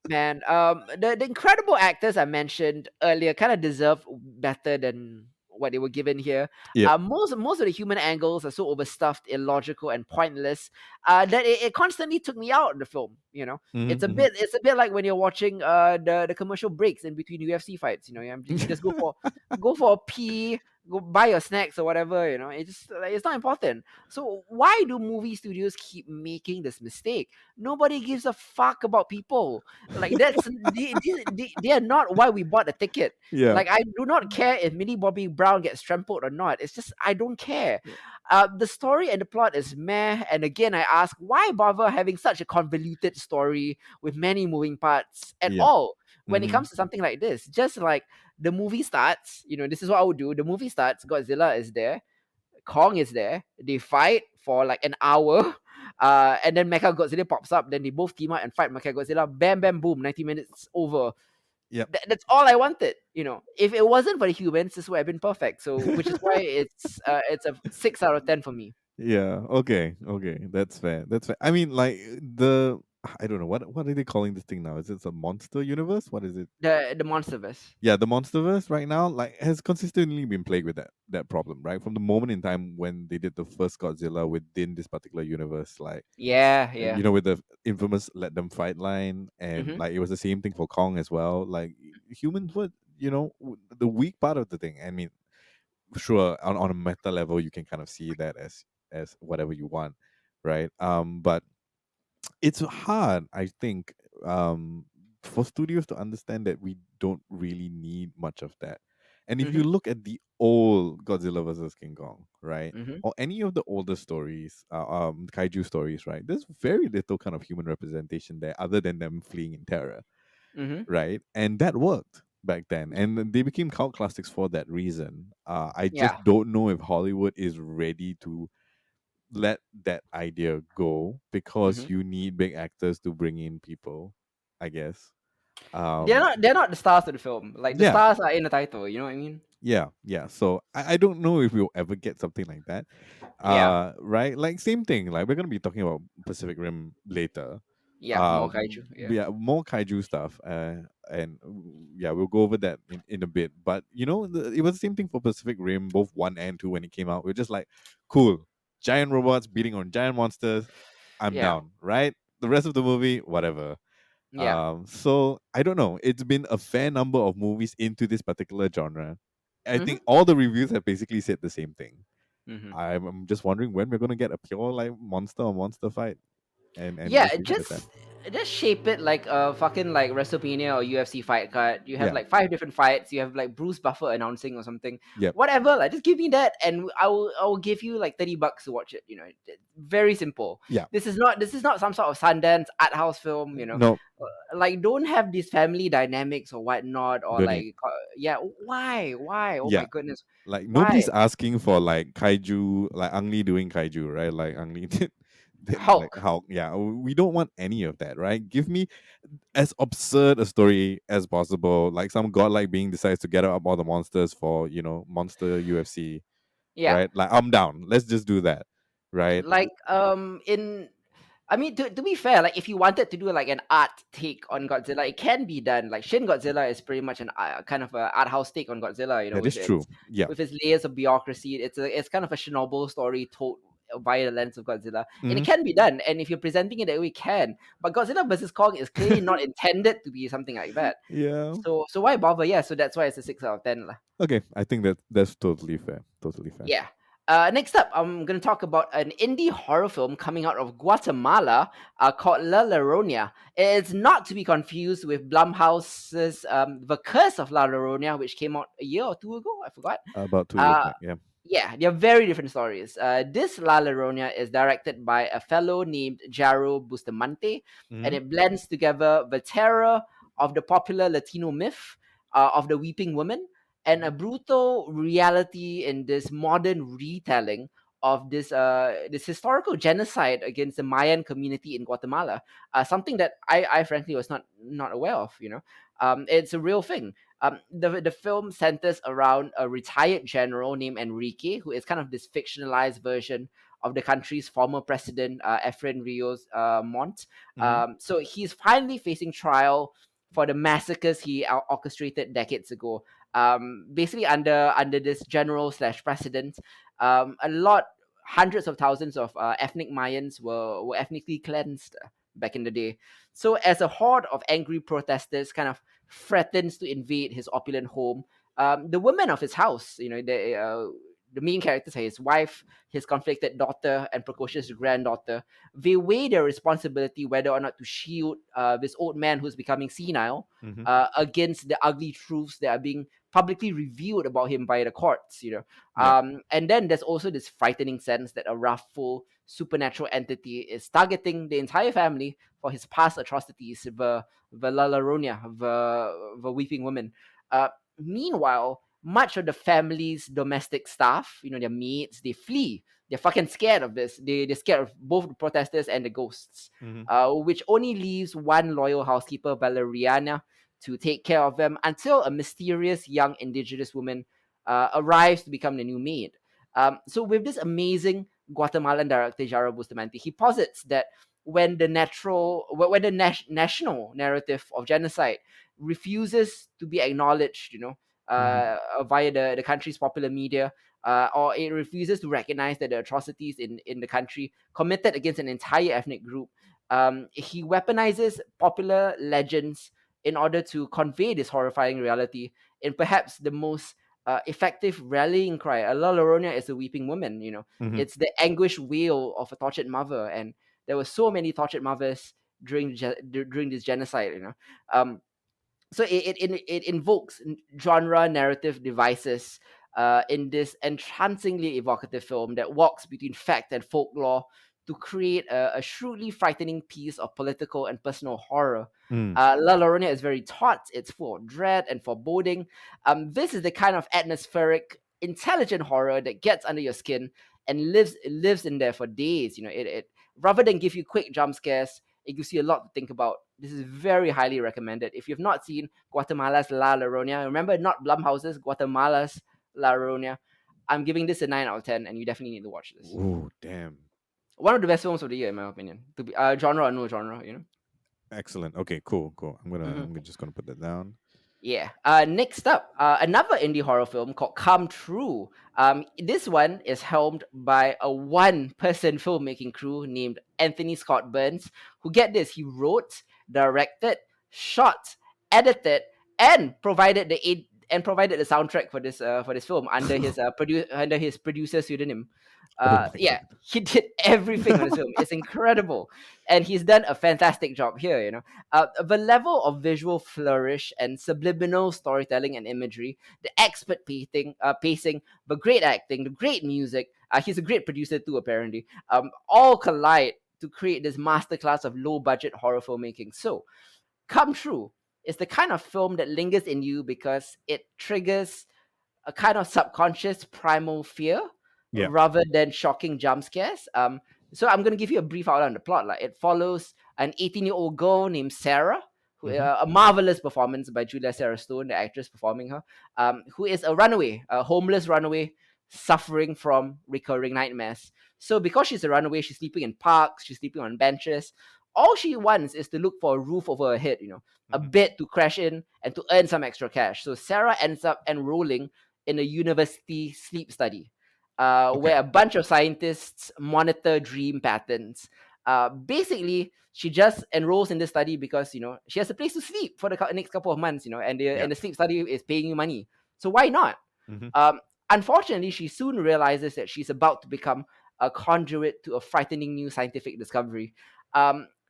Man, the incredible actors I mentioned earlier kind of deserve better than what they were given here. Yep. Most of the human angles are so overstuffed, illogical, and pointless that it constantly took me out of the film. It's a Mm-hmm, bit like when you're watching the commercial breaks in between UFC fights. You just go for a pee, go buy your snacks or whatever. It's just like, it's not important. So why do movie studios keep making this mistake? Nobody gives a fuck about people. Like they are not why we bought a ticket. yeah. Like I do not care if Millie Bobby Brown gets trampled or not. It's just I don't care. Yeah. The story and the plot is meh. And again, I ask, why bother having such a convoluted story with many moving parts at Yep. all? When it Mm-hmm. comes to something like this, just like the movie starts, this is what I would do. The movie starts, Godzilla is there. Kong is there. They fight for like an hour. And then Mecha Godzilla pops up. Then they both team up and fight Mecha Godzilla. Bam, bam, boom. 90 minutes over. Yep. That's all I wanted. If it wasn't for the humans, this would have been perfect. So, which is why it's a 6 out of 10 for me. Yeah. Okay. Okay. That's fair. That's fair. I mean, like the I don't know what are they calling this thing now? Is it a monster universe? What is it? The MonsterVerse. Yeah, the MonsterVerse right now like has consistently been plagued with that problem, right? From the moment in time when they did the first Godzilla within this particular universe, like Yeah, yeah. with the infamous "let them fight" line, and Mm-hmm. like it was the same thing for Kong as well. Like humans were, the weak part of the thing. I mean, sure, on a meta level, you can kind of see that as whatever you want, right? But it's hard, I think, for studios to understand that we don't really need much of that. And if you Mm-hmm. look at the old Godzilla versus King Kong, right, Mm-hmm. or any of the older stories, kaiju stories, right, there's very little kind of human representation there, other than them fleeing in terror, Mm-hmm. right? And that worked back then, and they became cult classics for that reason. I Yeah. just don't know if Hollywood is ready to let that idea go Mm-hmm. because you need big actors to bring in people, I guess. They're Um not they're not the stars of the film. Like the yeah, stars are in the title. You know what I mean? yeah. So I don't know if we'll ever get something like that. Yeah. Right? Like same thing. Like we're gonna be talking about Pacific Rim later. Yeah. More kaiju. Yeah. Yeah, more kaiju stuff. And yeah, we'll go over that in a bit. But it was the same thing for Pacific Rim, both one and two when it came out. We're just like, cool, giant robots beating on giant monsters. I'm Yeah. down, right? The rest of the movie, whatever. Yeah. So I don't know. It's been a fair number of movies into this particular genre. I Mm-hmm. think all the reviews have basically said the same thing. Mm-hmm. I'm just wondering when we're gonna get a pure like monster on monster fight, and Yeah, just leave it at that. just shape it like a fucking like WrestleMania or UFC fight card. You have Yeah. like five different fights. You have like Bruce Buffer announcing or something. Yep. Whatever, like just give me that, and I will give you like $30 to watch it. Very simple. Yeah. This is not some sort of Sundance art house film. No, Like don't have these family dynamics or whatnot, or don't need. like yeah, why? Oh my Yeah. goodness, Like why? nobody's asking for like kaiju, like Ang Lee doing kaiju, right? Like Ang Lee did like Hulk. how, yeah, we don't want any of that, right? Give me as absurd a story as possible. Like some godlike being decides to get up all the monsters for, monster UFC, Yeah. right? Like I'm down. Let's just do that, right? Like in I mean, to be fair, like if you wanted to do like an art take on Godzilla, it can be done. Like Shin Godzilla is pretty much an kind of a art house take on Godzilla. That is true. Yeah. With its layers of bureaucracy. It's kind of a Chernobyl story told via the lens of Godzilla, and it Hmm. can be done. And if you're presenting it that way, it can. But Godzilla versus Kong is clearly not intended to be something like that. Yeah. So why bother? Yeah, so that's why it's a 6 out of 10 lah. Okay. I think that's totally fair. Totally fair. Yeah. Next up, I'm going to talk about an indie horror film coming out of Guatemala called La Laronia. It's not to be confused with Blumhouse's The Curse of La Laronia, which came out a year or two ago. I forgot. About 2 years Uh, back. Yeah. yeah, they're very different stories. This La Llorona is directed by a fellow named Jaro Bustamante, and Hmm. it blends together the terror of the popular Latino myth of the weeping woman and a brutal reality in this modern retelling of this historical genocide against the Mayan community in Guatemala. Something that I frankly was not aware of. It's a real thing. The film centers around a retired general named Enrique, who is kind of this fictionalized version of the country's former president, Efren Rios Montt. Hmm. So he's finally facing trial for the massacres he orchestrated decades ago. Basically, under this general slash president, a lot, hundreds of thousands of ethnic Mayans were ethnically cleansed back in the day. So as a horde of angry protesters kind of threatens to invade his opulent home, the women of his house, the main characters are his wife, his conflicted daughter, and precocious granddaughter. They weigh their responsibility whether or not to shield this old man who's becoming senile Hmm. against the ugly truths that are being publicly revealed about him by the courts. Yeah. And then there's also this frightening sense that a wrathful supernatural entity is targeting the entire family for his past atrocities, the La Llorona, the weeping woman. Uh, Meanwhile, much of the family's domestic staff, their maids, they flee. They're fucking scared of this. They're scared of both the protesters and the ghosts, Mhm. which only leaves one loyal housekeeper, Valeriana, to take care of them until a mysterious young indigenous woman arrives to become the new maid. So with this amazing Guatemalan director Jaro Bustamante, he posits that when the national narrative of genocide refuses to be acknowledged, Mhm. via the country's popular media, or it refuses to recognize that the atrocities in the country committed against an entire ethnic group, he weaponizes popular legends in order to convey this horrifying reality in perhaps the most effective rallying cry. La Llorona is a weeping woman. Mhm. It's the anguished wail of a tortured mother, and there were so many tortured mothers during this genocide. So it invokes genre narrative devices in this entrancingly evocative film that walks between fact and folklore to create a shrewdly frightening piece of political and personal horror. Mm. La Llorona is very taut, it's full of dread and foreboding. This is the kind of atmospheric, intelligent horror that gets under your skin and lives in there for days. It rather than give you quick jump scares, it gives you a lot to think about. This is very highly recommended. If you've not seen Guatemala's La Laronia, remember, not Blumhouse's, Guatemala's La Laronia, I'm giving this a 9 out of 10, and you definitely need to watch this. Ooh, damn. One of the best films of the year, in my opinion. To be genre or no genre. Excellent. Okay, cool, cool. Mhm. I'm just gonna put that down. Yeah. Next up, another indie horror film called Come True. This one is helmed by a one-person filmmaking crew named Anthony Scott Burns, who, get this, he wrote, directed, shot, edited, and provided the soundtrack for this film under his under his producer pseudonym. Oh my Yeah, god. he did everything on this film. It's incredible, and he's done a fantastic job here. The level of visual flourish and subliminal storytelling and imagery, the expert pacing, the great acting, the great music. He's a great producer too, apparently. All collide to create this masterclass of low budget horror filmmaking. So, Come True is the kind of film that lingers in you because it triggers a kind of subconscious primal fear Yeah. rather than shocking jump scares. So I'm going to give you a brief outline of the plot. Like, it follows an 18-year-old girl named Sarah, Mm-hmm. a marvelous performance by Julia Sarah Stone, the actress performing her, who is a runaway, a homeless runaway suffering from recurring nightmares. So because she's a runaway, she's sleeping in parks, she's sleeping on benches. All she wants is to look for a roof over her head, a Mm-hmm. bed to crash in and to earn some extra cash. So Sarah ends up enrolling in a university sleep study, Okay. where a bunch of scientists monitor dream patterns. Basically, she just enrolls in this study because she has a place to sleep for the next couple of months, Yeah. and the sleep study is paying you money. So why not? Mm-hmm. Unfortunately, she soon realizes that she's about to become a conduit to a frightening new scientific discovery.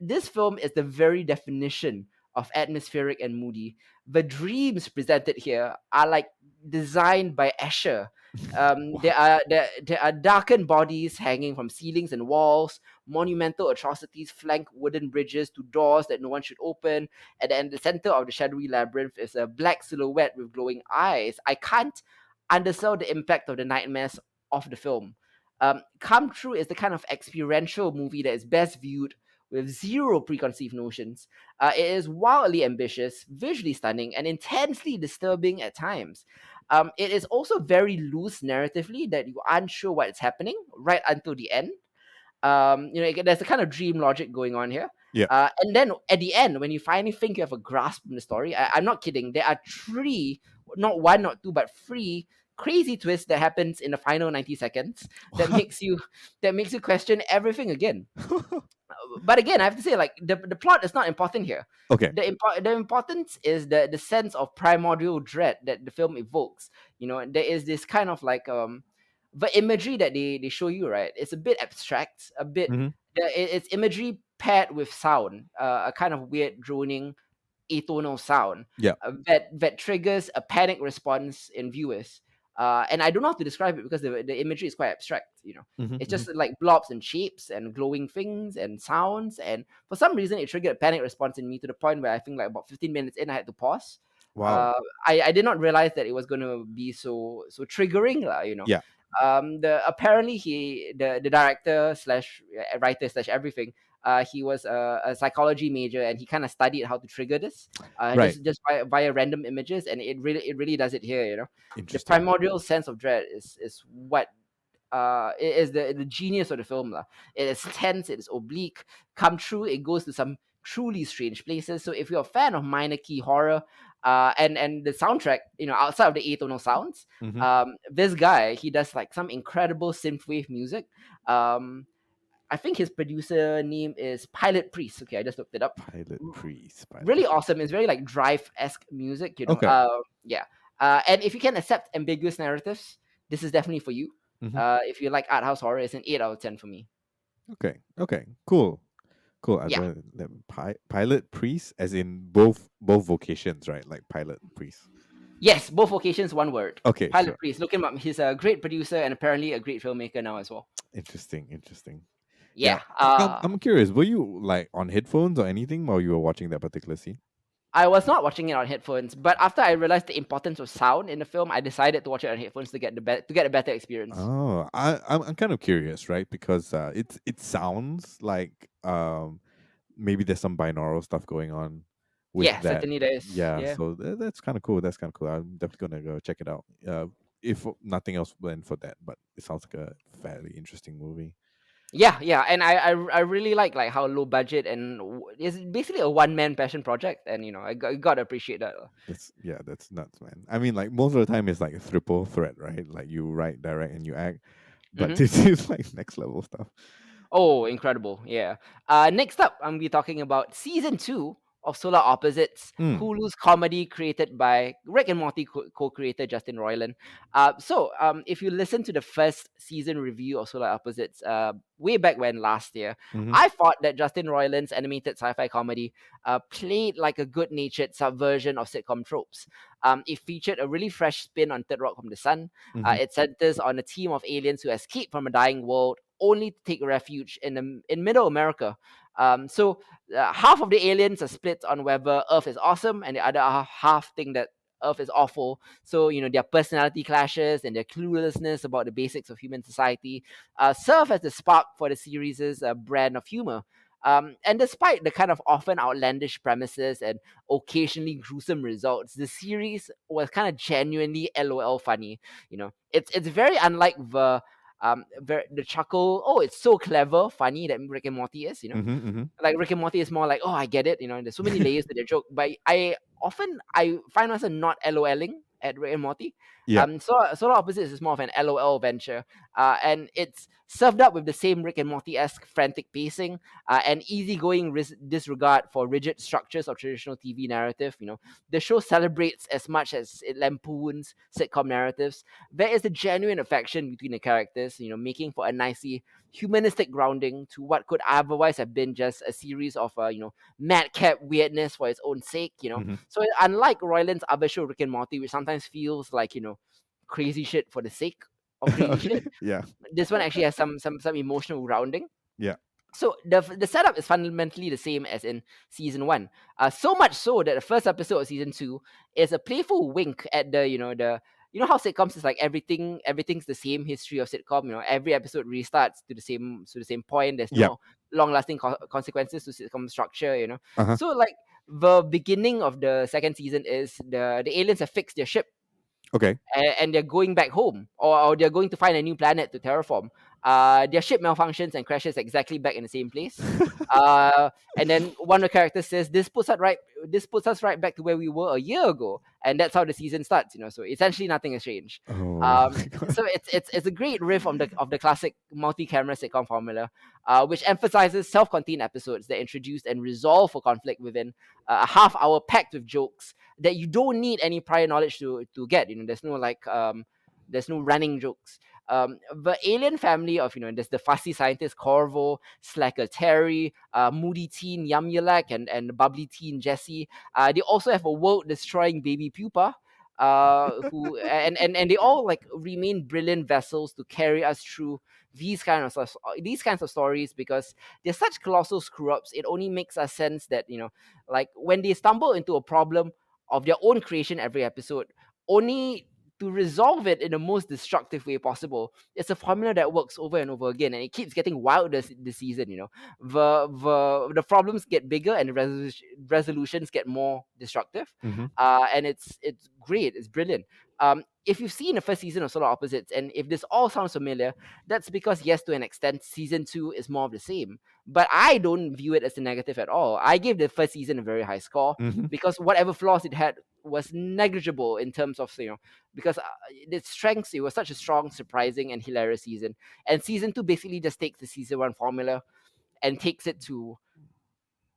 This film is the very definition of atmospheric and moody. The dreams presented here are like designed by Escher. Wow. There are darkened bodies hanging from ceilings and walls. Monumental atrocities flank wooden bridges to doors that no one should open. And then the center of the shadowy labyrinth is a black silhouette with glowing eyes. I can't undersell the impact of the nightmares of the film. Come True is the kind of experiential movie that is best viewed with zero preconceived notions. It is wildly ambitious, visually stunning, and intensely disturbing at times. It is also very loose narratively, that you aren't sure what's happening right until the end. There's a kind of dream logic going on here. Yeah. And then at the end, when you finally think you have a grasp on the story, I'm not kidding. There are three, not one, not two, but three crazy twists that happens in the final 90 seconds that makes you question everything again. But again, I have to say, like, the plot is not important here. Okay. The importance is the sense of primordial dread that the film evokes. There is this kind of like the imagery that they show you, right? It's a bit abstract, a bit. Mm-hmm. It's imagery paired with sound, a kind of weird droning atonal sound Yeah. that triggers a panic response in viewers. And I don't know how to describe it because the imagery is quite abstract. Mm-hmm. It's Mm-hmm. just like blobs and shapes and glowing things and sounds. And for some reason, it triggered a panic response in me to the point where I think like about 15 minutes in, I had to pause. Wow. I did not realize that it was going to be so triggering, lah. Yeah. The apparently the director slash writer slash everything. He was a psychology major, and he kind of studied how to trigger this, Right. just via random images, and it really does it here. The Interesting. primordial sense of dread is what it is the genius of the film lah. It is tense, it is oblique. Come true, it goes to some truly strange places. So if you're a fan of minor key horror, and the soundtrack, outside of the atonal sounds, Hmm. this guy, he does like some incredible synthwave music. Um, I think his producer name is Pilot Priest. Okay, I just looked it up. Pilot priest. Pilot Really priest. awesome. It's very like Drive-esque music. Okay. Yeah. And if you can accept ambiguous narratives, this is definitely for you. Hmm. If you like art house horror, it's an 8 out of 10 for me. Okay. Okay. Cool. Cool. I Yeah. got pilot priest, as in both vocations, right? Like pilot priest. Yes, both vocations, one word. Okay. Pilot Sure. Priest. Look him up. He's a great producer and apparently a great filmmaker now as well. Interesting. Interesting. Yeah. Yeah. I'm curious. Were you like on headphones or anything while you were watching that particular scene? I was not watching it on headphones, but after I realized the importance of sound in the film, I decided to watch it on headphones to get to get a better experience. Oh, I'm kind of curious, right? Because it sounds like maybe there's some binaural stuff going on with Yeah, that. certainly there is. Yeah, Yeah. so that's kind of cool. That's kind of cool. I'm definitely gonna go check it out. If nothing else than for that, but it sounds like a fairly interesting movie. Yeah, and I really like how low budget and it's basically a one man passion project, and I gotta appreciate that. That's nuts, man. I mean, like most of the time it's like a triple threat, right? Like you write, direct, and you act. But Hmm. this is like next level stuff. Oh, incredible! Yeah. Next up, I'm be talking about season 2 of Solar Opposites, Mm. Hulu's comedy created by Rick and Morty co-creator Justin Roiland. If you listen to the first season review of Solar Opposites, way back when last year, Mm-hmm. I thought that Justin Roiland's animated sci-fi comedy played like a good-natured subversion of sitcom tropes. It featured a really fresh spin on Third Rock from the Sun. Mm-hmm. It centers on a team of aliens who escape from a dying world only to take refuge in Middle America. Half of the aliens are split on whether Earth is awesome, and the other half think that Earth is awful. So their personality clashes and their cluelessness about the basics of human society serve as the spark for the series' brand of humor. And despite the kind of often outlandish premises and occasionally gruesome results, the series was kind of genuinely LOL funny. It's very unlike the chuckle. Oh, it's so clever, funny that Rick and Morty is. Mm-hmm. Mm-hmm. Like Rick and Morty is more like, oh, I get it. There's so many layers to their joke, but I find myself not LOLing at Rick and Morty. Yeah. So Solar Opposites is more of an LOL venture, and it's served up with the same Rick and Morty-esque frantic pacing, and easygoing disregard for rigid structures of traditional TV narrative. The show celebrates as much as it lampoons sitcom narratives. There is a genuine affection between the characters, making for a nicely humanistic grounding to what could otherwise have been just a series of madcap weirdness for its own sake. Mm-hmm. So unlike Royland's other show Rick and Morty, which sometimes feels like crazy shit for the sake of crazy shit, Okay. Yeah. this one actually has some emotional grounding. Yeah. So the setup is fundamentally the same as in season 1. So much so that the first episode of season 2 is a playful wink at how sitcoms is like everything's the same history of sitcom. Every episode restarts to the same point. There's Yep. no long lasting consequences to sitcom structure. Uh-huh. So like the beginning of the second season is the aliens have fixed their ship, Okay. and they're going back home, or they're going to find a new planet to terraform. Their ship malfunctions and crashes exactly back in the same place. And then one of the characters says, This puts us right back to where we were a year ago," and that's how the season starts. So essentially nothing has changed. Oh my god. So it's a great riff of the classic multi-camera sitcom formula, which emphasizes self-contained episodes that introduce and resolve for conflict within a half hour packed with jokes that you don't need any prior knowledge to get. There's no running jokes. The alien family of there's the fussy scientist Corvo, slacker Terry, moody teen Yamulek, and bubbly teen Jesse. They also have a world-destroying baby pupa. Who and they all like remain brilliant vessels to carry us through these kinds of stories, because they're such colossal screw ups. It only makes us sense that like when they stumble into a problem, of their own creation every episode, only to resolve it in the most destructive way possible. It's a formula that works over and over again, and it keeps getting wilder this season. The problems get bigger, and the resolutions get more destructive. Mm-hmm. And it's great. It's brilliant. If you've seen the first season of Solar Opposites, and if this all sounds familiar, that's because, yes, to an extent, season two is more of the same. But I don't view it as a negative at all. I gave the first season a very high score Mm-hmm. because whatever flaws it had was negligible in terms of, because its strengths, it was such a strong, surprising, and hilarious season. And season two basically just takes the season one formula and takes it to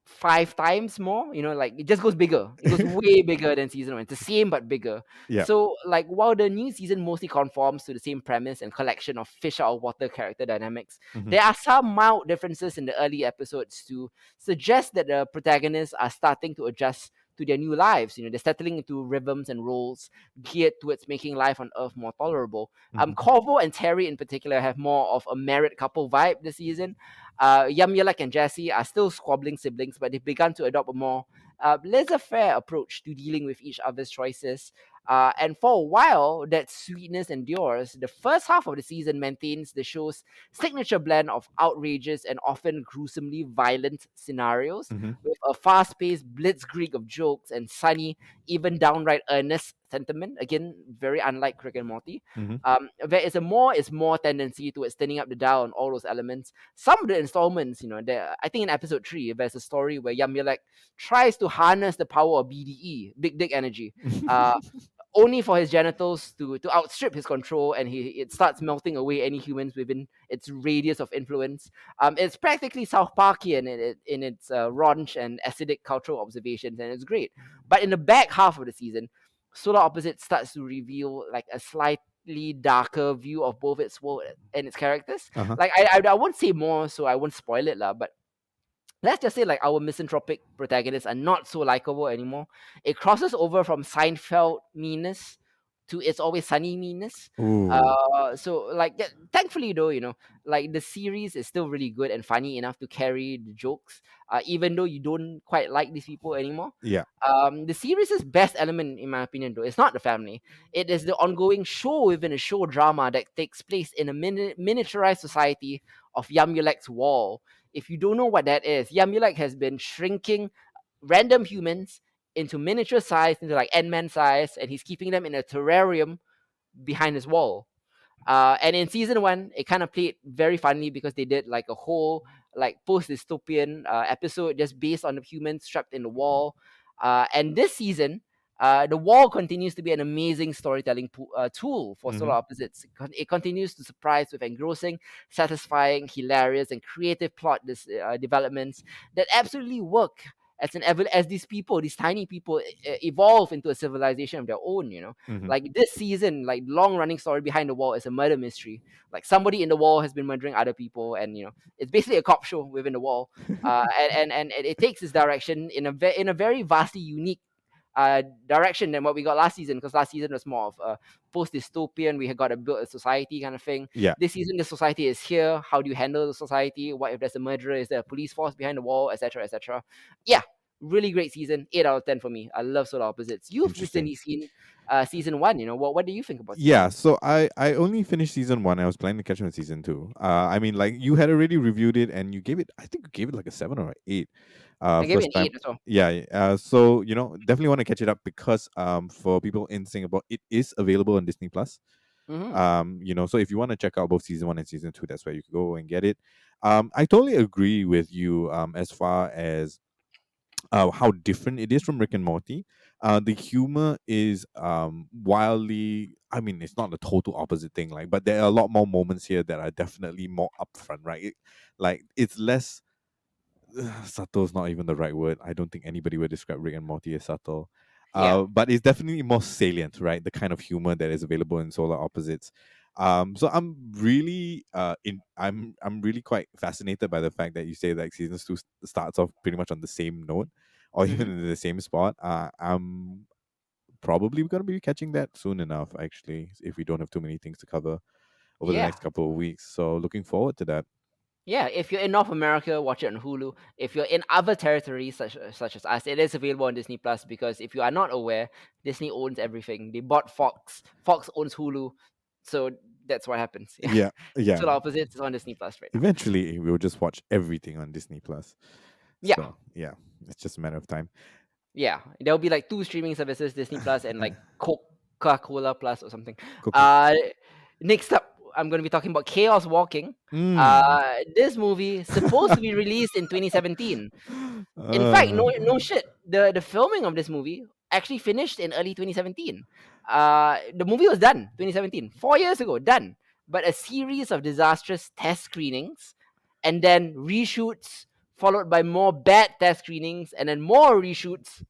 five times more. Like, it just goes bigger. It goes way bigger than season one. It's the same but bigger. Yeah. So, like, while the new season mostly conforms to the same premise and collection of fish out of water character dynamics, Mm-hmm. there are some mild differences in the early episodes to suggest that the protagonists are starting to adjust to their new lives. They're settling into rhythms and roles geared towards making life on Earth more tolerable. Mm-hmm. Corvo and Terry in particular have more of a married couple vibe this season. Yum Yelek and Jesse are still squabbling siblings, but they've begun to adopt a more laissez-faire approach to dealing with each other's choices. And for a while, that sweetness endures. The first half of the season maintains the show's signature blend of outrageous and often gruesomely violent scenarios, Mm-hmm. with a fast-paced blitzkrieg of jokes and sunny, even downright earnest sentiment. Again, very unlike Rick and Morty. Mm-hmm. There is a more is more tendency towards turning up the dial on all those elements. Some of the installments, I think in episode 3, there's a story where Yamilek tries to harness the power of BDE, Big Dick Energy, uh, only for his genitals to outstrip his control, and it starts melting away any humans within its radius of influence. It's practically South Parkian in its raunch and acidic cultural observations, and it's great. But in the back half of the season, Solar Opposite starts to reveal like a slightly darker view of both its world and its characters. Uh-huh. Like, I won't say more, so I won't spoil it lah. But let's just say, like, our misanthropic protagonists are not so likable anymore. It crosses over from Seinfeld meanness to It's Always Sunny meanness. Ooh. So, like, thankfully though, like, the series is still really good and funny enough to carry the jokes, even though you don't quite like these people anymore. Yeah. The series' best element, in my opinion, though, is not the family. It is the ongoing show within a show drama that takes place in a miniaturized society of Yamulek's Wall. If you don't know what that is, Yamulek has been shrinking random humans into miniature size, into like Ant-Man size, and he's keeping them in a terrarium behind his wall. And in season one, it kind of played very funny because they did like a whole like post dystopian episode just based on the humans trapped in the wall. And this season, the wall continues to be an amazing storytelling tool for Solar Mm-hmm. Opposites. It continues to surprise with engrossing, satisfying, hilarious, and creative plot developments that absolutely work as these people, these tiny people, evolve into a civilization of their own. Mm-hmm. Like this season, like long running story behind the wall is a murder mystery. Like somebody in the wall has been murdering other people, and it's basically a cop show within the wall. And it takes its direction in in a very vastly unique direction than what we got last season, because last season was more of a post dystopian. We had got to build a society kind of thing. Yeah. This season, the society is here. How do you handle the society? What if there's a murderer? Is there a police force behind the wall, etc., etc.? Yeah, really great season. 8 out of 10 for me. I love Solar Opposites. You've Interesting. recently seen season one. What do you think about season Yeah, one? so I only finished season one. I was planning to catch on season two. I mean, like you had already reviewed it, and you gave it. I think you gave it like a 7 or 8. I gave it First an time. 8 as well. Yeah. So definitely want to catch it up because for people in Singapore, it is available on Disney Plus. Mm-hmm. So if you want to check out both season one and season two, that's where you can go and get it. I totally agree with you. As far as how different it is from Rick and Morty. The humor is wildly. I mean, it's not the total opposite thing, like, but there are a lot more moments here that are definitely more upfront, right? Like it's less subtle is not even the right word. I don't think anybody would describe Rick and Morty as subtle. Yeah. But it's definitely more salient, right? The kind of humor that is available in Solar Opposites. So I'm really I'm really quite fascinated by the fact that you say like seasons two starts off pretty much on the same note or even Mm-hmm. in the same spot. I'm probably gonna be catching that soon enough, actually, if we don't have too many things to cover over the Yeah. next couple of weeks. So looking forward to that. Yeah, if you're in North America, watch it on Hulu. If you're in other territories, such as us, it is available on Disney Plus. Because if you are not aware, Disney owns everything. They bought Fox. Fox owns Hulu, so that's what happens. Yeah, Yeah, yeah. so the opposite is on Disney Plus right now. Eventually, we'll just watch everything on Disney Plus. Yeah, So yeah, it's just a matter of time. yeah. There'll be like two streaming services: Disney Plus and like Coca-Cola Plus or something. Cookie. Uh, Next up, I'm going to be talking about Chaos Walking. Mm. This movie is supposed to be released in 2017. In fact, Uh, no shit. The filming of this movie actually finished in early 2017. The movie was done 2017, 4 years ago, done. But a series of disastrous test screenings, and then reshoots, followed by more bad test screenings, and then more reshoots.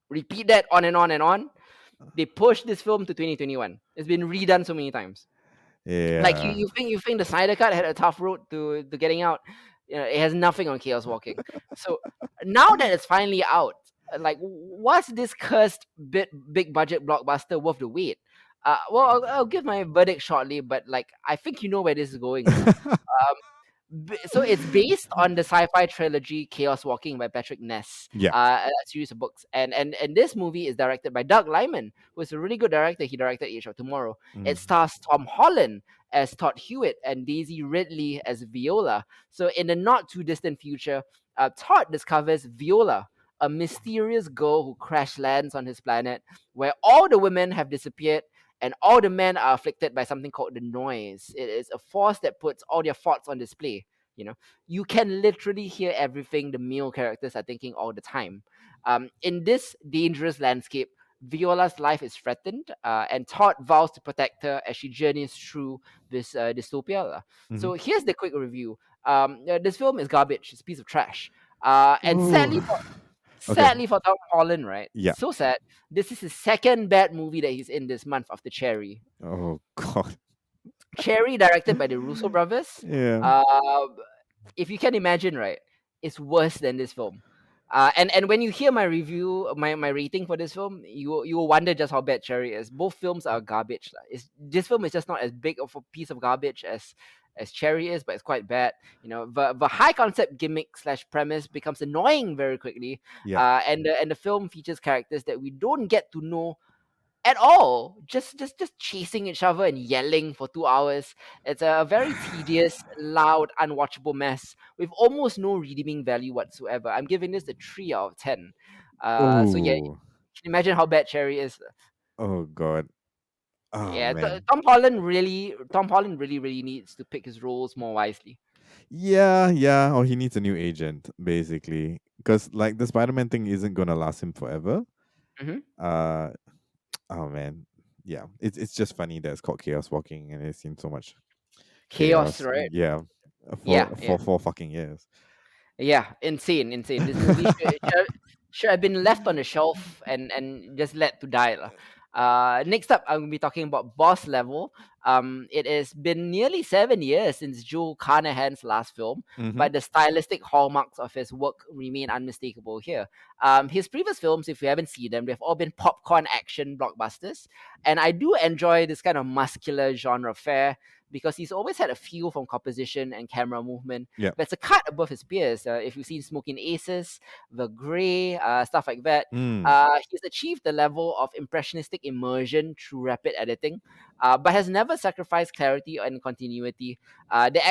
Repeat that on and on and on. They pushed this film to 2021. It's been redone so many times. Like yeah. you think the Snyder Cut had a tough road to getting out. It has nothing on Chaos Walking. So now that it's finally out, like was this cursed big budget blockbuster worth the wait? Well, I'll give my verdict shortly, but like I think you know where this is going. So it's based on the sci-fi trilogy Chaos Walking by Patrick Ness, Yeah. a series of books, and this movie is directed by Doug Liman, who is a really good director. He directed Age of Tomorrow. It Mm. stars Tom Holland as Todd Hewitt and Daisy Ridley as Viola. So in the not too distant future, Todd discovers Viola, a mysterious girl who crash lands on his planet, where all the women have disappeared and all the men are afflicted by something called the noise. It is a force that puts all their thoughts on display. You know, you can literally hear everything the male characters are thinking all the time. In this dangerous landscape, Viola's life is threatened, and Todd vows to protect her as she journeys through this dystopia. Hmm. So here's the quick review. This film is garbage. It's a piece of trash. And Ooh. Okay. sadly for Tom Holland, right? Yeah. So sad. This is his second bad movie that he's in this month after Cherry. Oh God. Cherry, directed by the Russo brothers. Yeah. Uh, if you can imagine, right, it's worse than this film. And when you hear my review, my rating for this film, you will wonder just how bad Cherry is. Both films are garbage. Lah. This film is just not as big of a piece of garbage as Cherry is, but it's quite bad. The high concept gimmick slash premise becomes annoying very quickly. Yeah. And the film features characters that we don't get to know at all, just chasing each other and yelling for 2 hours. It's a very tedious, loud, unwatchable mess with almost no redeeming value whatsoever. I'm giving this a 3 out of 10. So yeah, you Oh. can imagine how bad Cherry is. Oh God. Oh Yeah, man. Tom Holland really really needs to pick his roles more wisely. Yeah, yeah. Or he needs a new agent, basically, because like the Spider-Man thing isn't gonna last him forever. Hmm. Uh. Oh man. Yeah. It's just funny that it's called Chaos Walking and it's seen so much Chaos, chaos. right? Yeah. Yeah, For yeah. 4 fucking years. Yeah, insane, insane. This movie should have been left on the shelf and just let to die lah. Next up, I'm gonna be talking about Boss Level. It has been nearly 7 years since Joe Carnahan's last film, Mm-hmm. but the stylistic hallmarks of his work remain unmistakable here. His previous films, if you haven't seen them, they've all been popcorn action blockbusters, and I do enjoy this kind of muscular genre fare because he's always had a feel from composition and camera movement Yeah. that's a cut above his peers. If you've seen Smoking Aces, The Grey, stuff like that, Mm. he's achieved the level of impressionistic immersion through rapid editing, but has never sacrificed clarity and continuity. The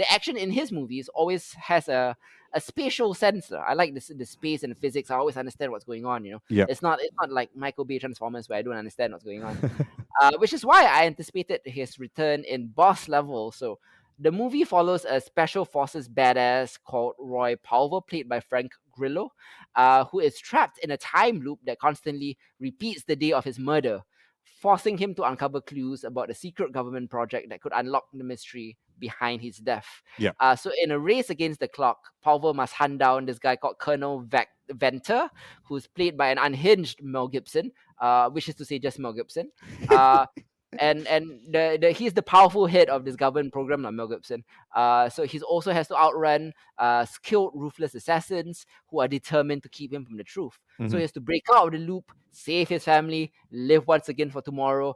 action in his movies always has a spatial sense. I like this the space and physics. I always understand what's going on. Yeah. It's not like Michael Bay Transformers where I don't understand what's going on. Which is why I anticipated his return in Boss Level. So the movie follows a special forces badass called Roy Pulver, played by Frank Grillo, who is trapped in a time loop that constantly repeats the day of his murder, forcing him to uncover clues about a secret government project that could unlock the mystery behind his death. Yeah. So in a race against the clock, Pulver must hunt down this guy called Colonel Venter, who's played by an unhinged Mel Gibson, which is to say just Mel Gibson. Uh, and he's the powerful head of this government program, like Mel Gibson. So he also has to outrun skilled, ruthless assassins who are determined to keep him from the truth. So Mm-hmm. he has to break out of the loop, save his family, live once again for tomorrow.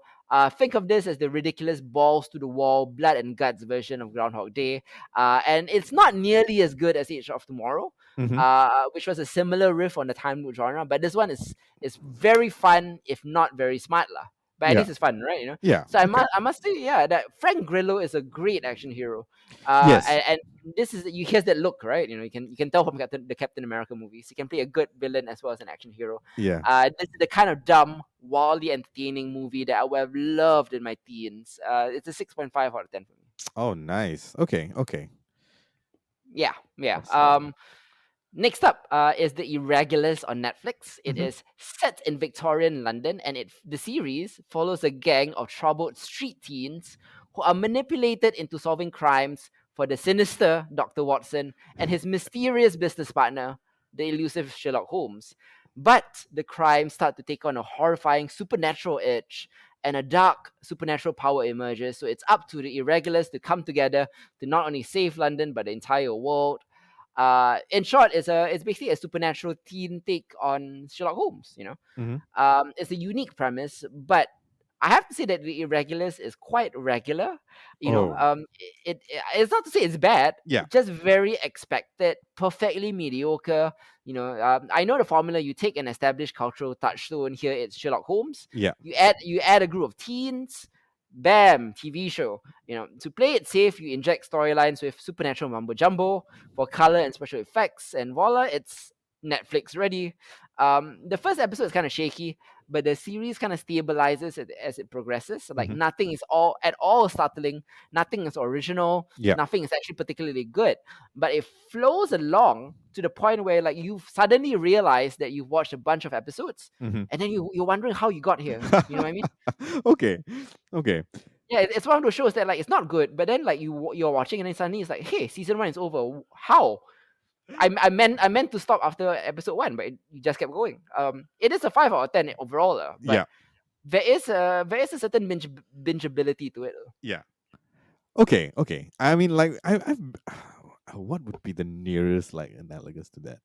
Think of this as the ridiculous balls to the wall, blood and guts version of Groundhog Day. And it's not nearly as good as Age of Tomorrow, Mm-hmm. which was a similar riff on the time loop genre. But this one is very fun, if not very smart lah. But at Yeah. least it's fun, right? Yeah. So I Okay. must say, yeah, that Frank Grillo is a great action hero. Yes. And this is you hear that look, right? You can tell from the Captain America movies. He can play a good villain as well as an action hero. Yeah. This is the kind of dumb, wildly entertaining movie that I would have loved in my teens. It's a 6.5 out of 10 for me. Oh, nice. Okay. Okay. Yeah, yeah. Awesome. Next up is the Irregulars on Netflix. It Mm-hmm. is set in Victorian London, and the series follows a gang of troubled street teens who are manipulated into solving crimes for the sinister Dr. Watson and his mysterious business partner, the elusive Sherlock Holmes. But the crimes start to take on a horrifying supernatural edge, and a dark supernatural power emerges. So it's up to the Irregulars to come together to not only save London but the entire world. In short, it's basically a supernatural teen take on Sherlock Holmes. Mm-hmm. It's a unique premise, but I have to say that the Irregulars is quite regular. Oh. It's not to say it's bad. Yeah. It's just very expected, perfectly mediocre. I know the formula. You take an established cultural touchstone. Here, it's Sherlock Holmes. Yeah. You add a group of teens. Bam, TV show. To play it safe, you inject storylines with supernatural mumbo jumbo for color and special effects, and voila, it's Netflix ready. The first episode is kind of shaky, but the series kind of stabilizes as it progresses. Like Mm-hmm. nothing is all at all startling, nothing is original, Yeah. nothing is actually particularly good. But it flows along to the point where like you suddenly realize that you've watched a bunch of episodes, Mm-hmm. and then you're wondering how you got here. You know what I mean? Okay. Okay. Yeah, it's one of those shows that like it's not good, but then like you're watching and then suddenly it's like, hey, season one is over. How? I meant to stop after episode one, but it just kept going. It is a 5 out of 10 overall, but Yeah. there is a certain bingeability to it. Yeah. Okay. Okay. I mean, like, I've what would be the nearest like analogous to that?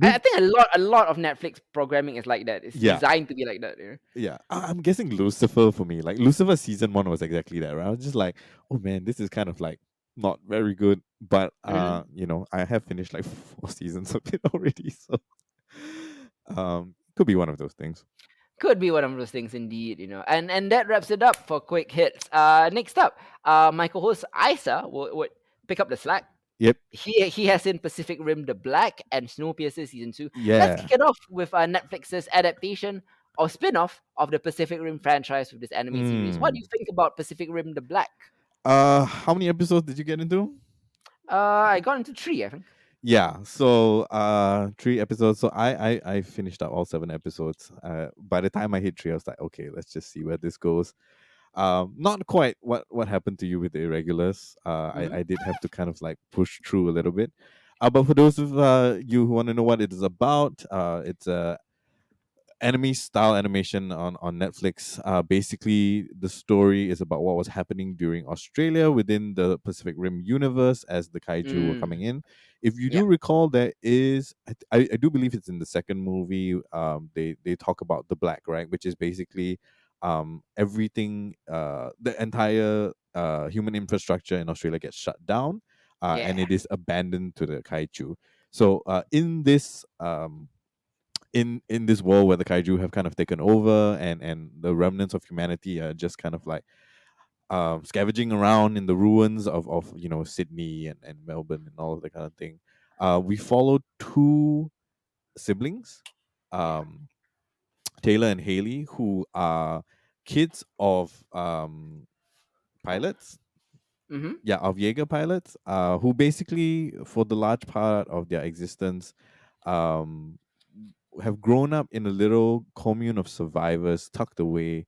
I Maybe. think a lot of Netflix programming is like that. It's Yeah. designed to be like that. Yeah. I'm guessing Lucifer for me. Like Lucifer season one was exactly that. Right? I was just like, oh man, this is kind of like not very good. But Mhm. I have finished like 4 seasons of it already. So could be one of those things. Could be one of those things indeed. And that wraps it up for quick hits. Next up, my co-host Isa would pick up the slack. Yep. He has in Pacific Rim The Black and Snowpiercer season 2. Let's Yeah. kick it off with Netflix's adaptation or spin-off of the Pacific Rim franchise with this anime series. What do Mm. you think about Pacific Rim The Black? How many episodes did you get into? I got into 3, I think. Yeah, so 3 episodes. So I finished up all 7 episodes. By the time I hit 3, I was like, okay, let's just see where this goes. Not quite what happened to you with the irregulars. Hmm. I did have to kind of like push through a little bit. But for those of you who want to know what it is about, it's a anime style animation on Netflix. Basically, the story is about what was happening during Australia within the Pacific Rim universe as the kaiju were coming Mm, in. If you yeah, do recall, there is I do believe it's in the second movie. They talk about the black, right, which is basically everything, the entire human infrastructure in Australia gets shut down, and yeah, it is abandoned to the kaiju. So in this in this world where the kaiju have kind of taken over, and the remnants of humanity are just kind of like scavenging around in the ruins of Sydney and Melbourne and all of that kind of thing. We follow two siblings, yeah. um, Taylor and Haley, who are kids of pilots, Mm-hmm. yeah, of Jaeger pilots, who basically, for the large part of their existence, um, have grown up in a little commune of survivors tucked away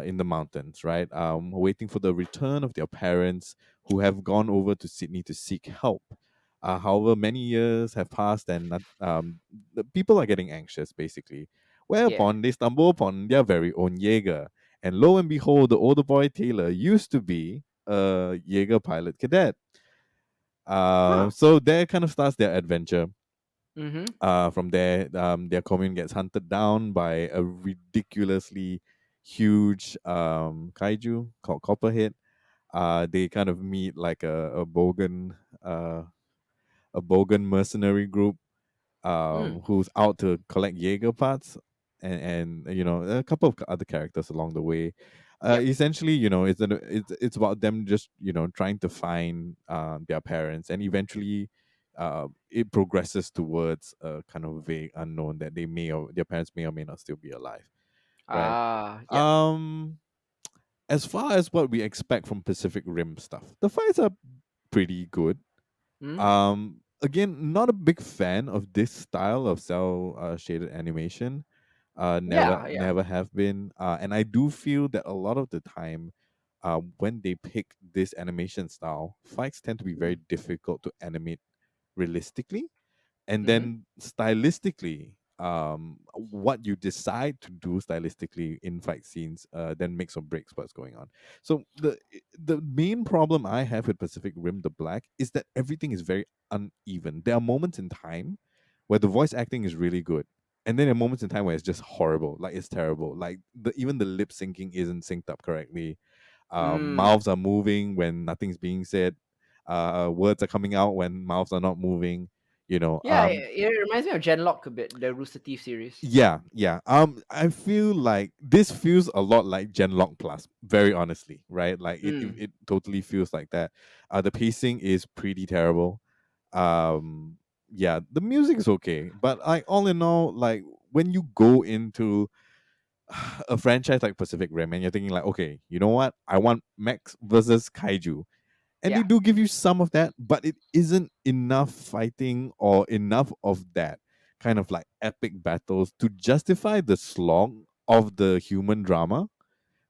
in the mountains, right? Waiting for the return of their parents who have gone over to Sydney to seek help. However, many years have passed, and the people are getting anxious, basically. Yeah. Whereupon they stumble upon their very own Jaeger. And lo and behold, the older boy Taylor used to be a Jaeger pilot cadet. Huh. So there kind of starts their adventure. Mm-hmm. From there, their commune gets hunted down by a ridiculously huge kaiju called Copperhead. They kind of meet like uh, a bogan mercenary group Mm. who's out to collect Jaeger parts, and you know a couple of other characters along the way. Yep. Essentially, you know, it's about them just trying to find their parents, and eventually, it progresses towards a kind of vague unknown that they may or their parents may or may not still be alive, right? Yep. Um, as far as what we expect from Pacific Rim stuff, the fights are pretty good. Mm. Again, not a big fan of this style of cell shaded animation. Yeah. Yeah. Never have been. And I do feel that a lot of the time, when they pick this animation style, fights tend to be very Mm. difficult to animate realistically, and Mm-hmm. then stylistically, what you decide to do stylistically in fight scenes then makes or breaks what's going on. So the main problem I have with Pacific Rim the Black is that everything is very uneven. There are moments in time where the voice acting is really good, and then there are moments in time where it's just horrible, like it's terrible, like even the lip syncing isn't synced up correctly. Mm. Mouths are moving when nothing's being said. Words are coming out when mouths are not moving. You know, Yeah. It reminds me of Genlock a bit, the Rooster Teeth series. yeah, yeah. I feel like this feels a lot like Genlock Plus, very honestly, right? Like Mm. it totally feels like that. The pacing is pretty terrible. Um, yeah, the music is okay, but like all in all, like when you go into a franchise like Pacific Rim and you're thinking like, okay, you know what? I want Max versus Kaiju, and they Yeah. do give you some of that, but it isn't enough fighting or enough of that kind of like epic battles to justify the slog of the human drama,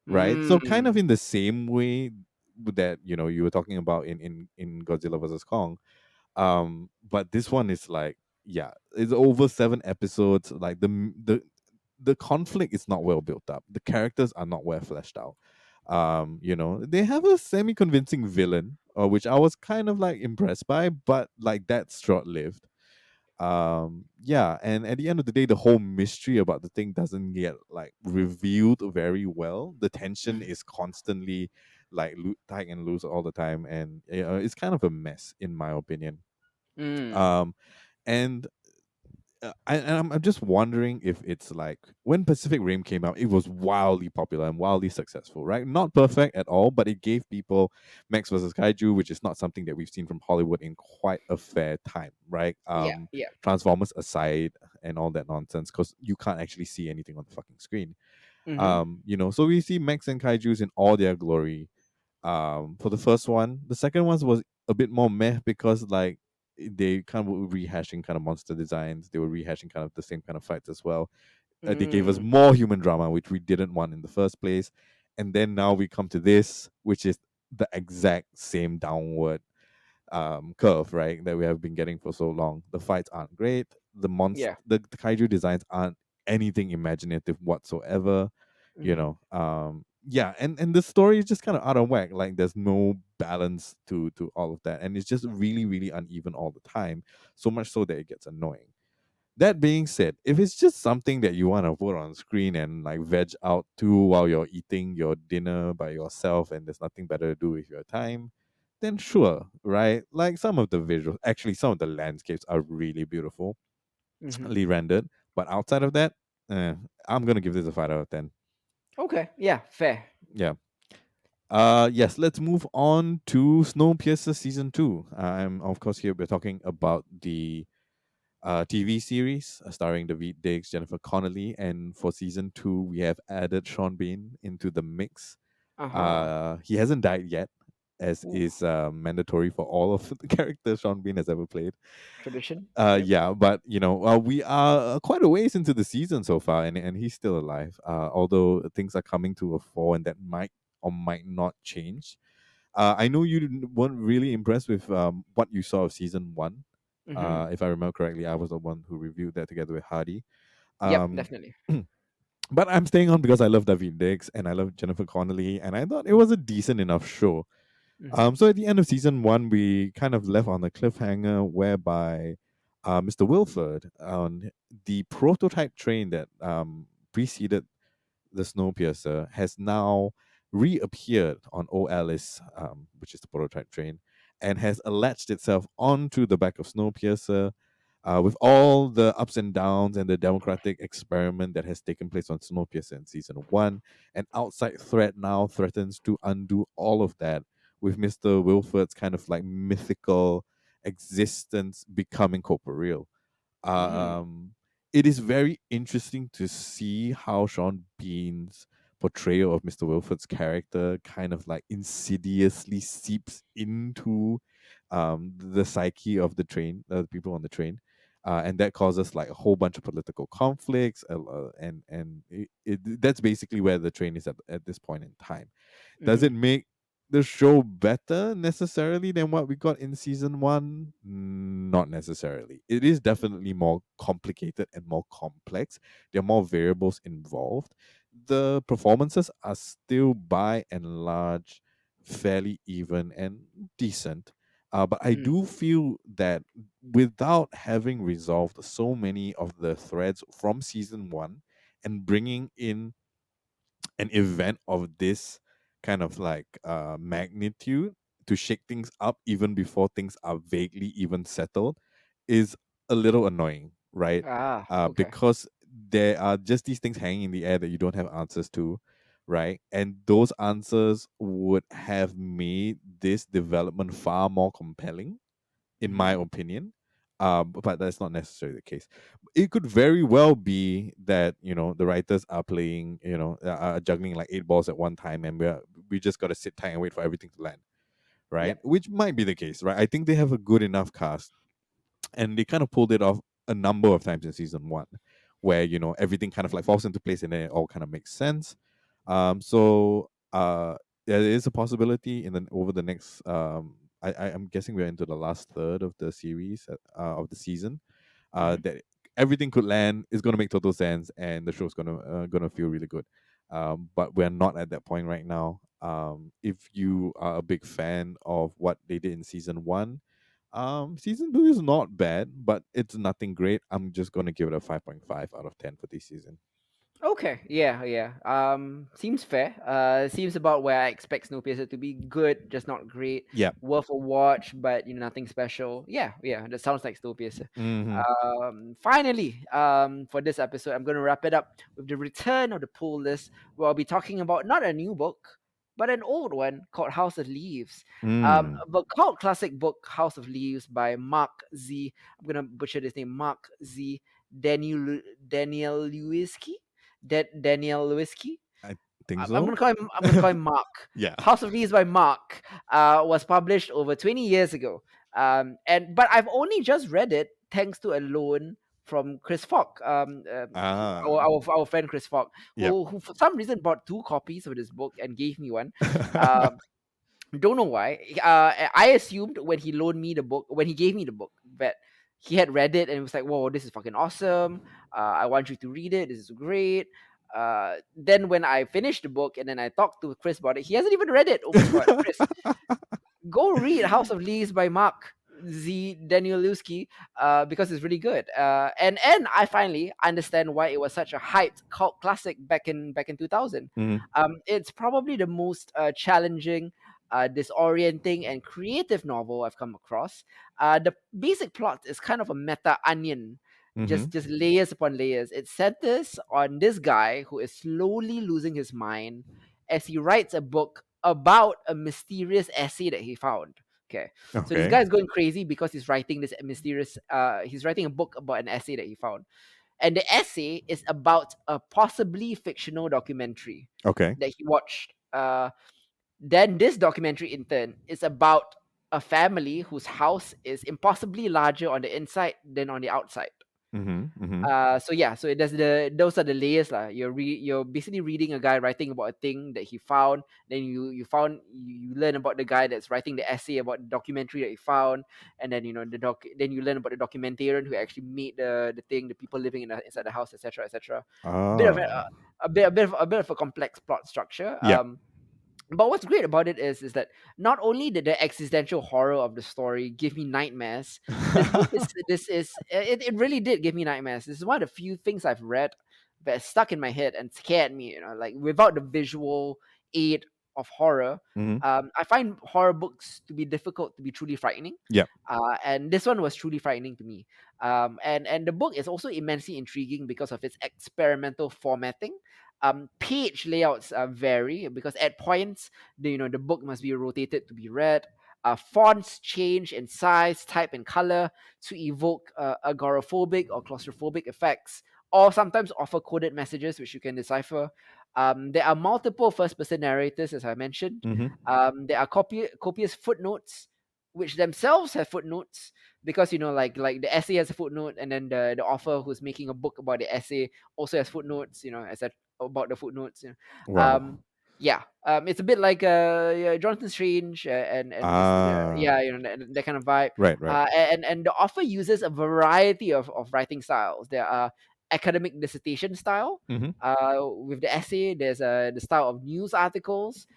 right? So kind of Mm. in the same way that you were talking about in Godzilla versus Kong, but this one is like, yeah, it's over 7 episodes. Like the conflict is not well built up. The characters are not well fleshed out. They have a semi convincing villain, which I was kind of like impressed by, but like that's short lived. Yeah, and at the end of the day, the whole mystery about the thing doesn't get like revealed very well. The tension Mm. is constantly like tight and loose all the time, and it's kind of a mess in my opinion. Mm. um and I'm just wondering if it's like when Pacific Rim came out, it was wildly popular and wildly successful, right? Not perfect at all, but it gave people Max versus Kaiju, which is not something that we've seen from Hollywood in quite a fair time, right? Yeah. Yeah. Transformers aside and all that nonsense, because you can't actually see anything on the fucking screen. Mm-hmm. So we see Max and Kaiju's in all their glory for the first one. The second one was a bit more meh because like they kind of were rehashing kind of monster designs. They were rehashing kind of the same kind of fights as well. They gave us Mm. more human drama, which we didn't want in the first place. And then now we come to this, which is the exact same downward curve, right? That we have been getting for so long. The fights aren't great. Yeah. The kaiju designs aren't anything imaginative whatsoever. Mm-hmm. Yeah, and the story is just kind of out of whack. Like there's no balance to all of that, and it's just really really uneven all the time. So much so that it gets annoying. That being said, if it's just something that you want to put on screen and like veg out to while you're eating your dinner by yourself and there's nothing better to do with your time, then sure, right? Like some of the visuals, actually, some of the landscapes are really beautiful, Mm-hmm. rendered. But outside of that, I'm gonna give this a 5 out of 10. Okay. Yeah. Fair. Yeah. Yes, let's move on to Snowpiercer season 2. I'm of course here we're talking about the TV series starring David Diggs, Jennifer Connelly, and for season 2 we have added Sean Bean into the mix. Uh huh. He hasn't died yet, as Ooh. is mandatory for all of the characters Sean Bean has ever played. Tradition. Yep. Yeah, but we are quite a ways into the season so far, and he's still alive. Although things are coming to a fore, and that might or might not change. I know you weren't really impressed with what you saw of season 1. Mm-hmm. If I remember correctly, I was the one who reviewed that together with Hardy. Yep. Um, Definitely. but I'm staying on because I love David Diggs and I love Jennifer Connelly, and I thought it was a decent enough show. Mm-hmm. So at the end of season 1, we kind of left on a cliffhanger whereby Mr. Wilford on the prototype train that preceded the Snowpiercer, has now reappeared on OLS, which is the prototype train, and has latched itself onto the back of Snowpiercer, with all the ups and downs and the democratic experiment that has taken place on Snowpiercer in season one. An outside threat now threatens to undo all of that, with Mr. Wilford's kind of like mythical existence becoming corporeal. Mm. Um, it is very interesting to see how Sean Bean's portrayal of Mr. Wilford's character kind of like insidiously seeps into the psyche of the people on the train. And that causes like a whole bunch of political conflicts, that's basically where the train is at this point in time. Does Mm-hmm. it make the show better necessarily than what we got in season one? Not necessarily. It is definitely more complicated and more complex. There are more variables involved. The performances are still by and large fairly even and decent. But I Mm. do feel that without having resolved so many of the threads from season one and bringing in an event of this kind of like magnitude to shake things up even before things are vaguely even settled is a little annoying, right? Ah, okay. Because there are just these things hanging in the air that you don't have answers to, right? And those answers would have made this development far more compelling, in my Mm-hmm. opinion. But that's not necessarily the case. It could very well be that the writers are playing, are juggling like eight balls at one time, and we just got to sit tight and wait for everything to land, right? Yep. Which might be the case, right? I think they have a good enough cast, and they kind of pulled it off a number of times in season one, where everything kind of like falls into place and then it all kind of makes sense. So there is a possibility in the over the next I'm guessing we're into the last third of the series, of the season, Mm-hmm. that everything could land, is going to make total sense, and the show's gonna feel really good. But we're not at that point right now. If you are a big fan of what they did in season one, season two is not bad, but it's nothing great. I'm just gonna give it a 5.5 out of 10 for this season. Okay, yeah, yeah. Seems fair. Seems about where I expect Snowpiercer to be. Good, just not great. Yeah. Worth a watch, but nothing special. Yeah, yeah. That sounds like Snowpiercer. Mm-hmm. Finally, for this episode, I'm gonna wrap it up with the return of the pull list, where I'll be talking about not a new book, but an old one called House of Leaves. Mm. A cult classic book, House of Leaves by Mark Z. I'm gonna butcher this name, Mark Z. Danielewski. Danielewski. I think I'm so. gonna call him. I'm gonna call him Mark. Yeah. House of Leaves by Mark was published over 20 years ago, but I've only just read it thanks to a loan from Chris Fogg, Ah. our friend Chris Fogg, Yep. who for some reason bought two copies of this book and gave me one. Um, don't know why. I assumed when he loaned me the book, when he gave me the book, that he had read it and it was like, "Whoa, this is fucking awesome! I want you to read it. This is great." Then when I finished the book and then I talked to Chris about it, he hasn't even read it. Oh my god, Chris, go read House of Leaves by Mark Z. Danielewski, because it's really good. And I finally understand why it was such a hyped cult classic back in 2000. Mhm. It's probably the most challenging, disorienting, and creative novel I've come across. The basic plot is kind of a meta onion, Mhm. just layers upon layers. It centers on this guy who is slowly losing his mind as he writes a book about a mysterious essay that he found. Okay, so this Okay. guy is going crazy because he's writing this mysterious. He's writing a book about an essay that he found, and the essay is about a possibly fictional documentary Okay. that he watched. Then this documentary in turn is about a family whose house is impossibly larger on the inside than on the outside. Mhm. Mhm. So it does those are the layers lah. You're basically reading a guy writing about a thing that he found. Then you learn about the guy that's writing the essay about the documentary that he found, and then then you learn about the documentarian who actually made the thing, the people living inside the house, etc., etc. Bit of Ah. a bit of a complex plot structure. Yeah. But what's great about it is that not only did the existential horror of the story give me nightmares, this book is it really did give me nightmares. This is one of the few things I've read but it stuck in my head and scared me. You know, like without the visual aid of horror, Mm-hmm. I find horror books to be difficult to be truly frightening. Yep. And this one was truly frightening to me. And the book is also immensely intriguing because of its experimental formatting. Page layouts vary because at points the book must be rotated to be read. Fonts change in size, type, and color to evoke agoraphobic or claustrophobic effects, or sometimes offer coded messages which you can decipher. There are multiple first-person narrators, as I mentioned. Mm-hmm. There are copious footnotes, which themselves have footnotes because like the essay has a footnote, and then the author who's making a book about the essay also has footnotes. As about the footnotes. Wow. Yeah, it's a bit like yeah, Jonathan Strange and Ah. yeah, that kind of vibe. Right. Right. And the author uses a variety of writing styles. There are academic dissertation style. Mm-hmm. With the essay, there's the style of news articles.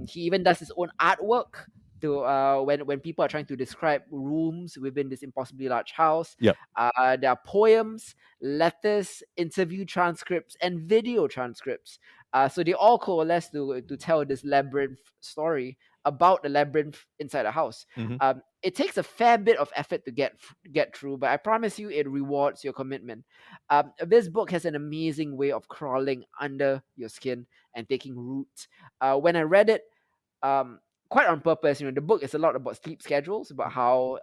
He even does his own artwork to when people are trying to describe rooms within this impossibly large house. Yep. There are poems, letters, interview transcripts, and video transcripts. So they all coalesce to tell this labyrinth story about the labyrinth inside a house. Mm-hmm. It takes a fair bit of effort to get through, but I promise you, it rewards your commitment. This book has an amazing way of crawling under your skin and taking root. When I read it, um, quite on purpose. The book is a lot about sleep schedules, about how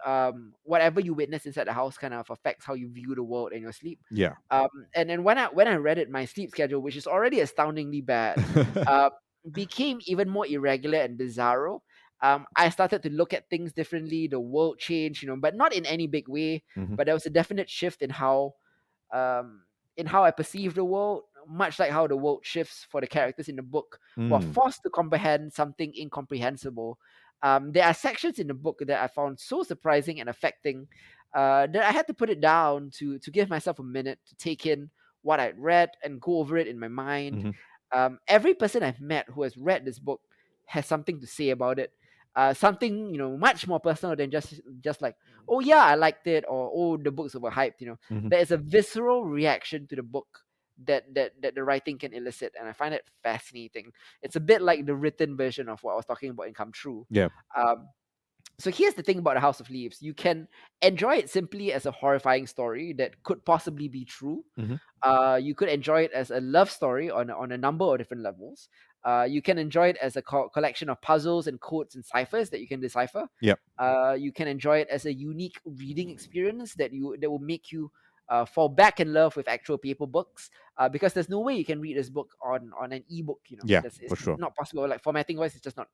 whatever you witness inside the house kind of affects how you view the world in your sleep. Yeah. And then when I read it, my sleep schedule, which is already astoundingly bad, uh, became even more irregular and bizarro. I started to look at things differently. The world changed, but not in any big way. Mm-hmm. But there was a definite shift um, in how I perceive the world, much like how the world shifts for the characters in the book, who are Mm. forced to comprehend something incomprehensible. There are sections in the book that I found so surprising and affecting that I had to put it down to give myself a minute to take in what I'd read and go over it in my mind. Mm-hmm. Every person I've met who has read this book has something to say about it. Something much more personal than just like, oh yeah, I liked it, or oh, the book's overhyped. Mm-hmm. There is a visceral reaction to the book that the writing can elicit, and I find it fascinating. It's a bit like the written version of what I was talking about in Come True. Yeah. Um, so here's the thing about the House of Leaves: you can enjoy it simply as a horrifying story that could possibly be true. Mm-hmm. You could enjoy it as a love story on a number of different levels. You can enjoy it as a collection of puzzles and codes and ciphers that you can decipher. Yep. You can enjoy it as a unique reading experience that will make you fall back in love with actual paper books. Because there's no way you can read this book on an ebook. Yeah. That's For it's sure. not possible. Like formatting wise, it's just not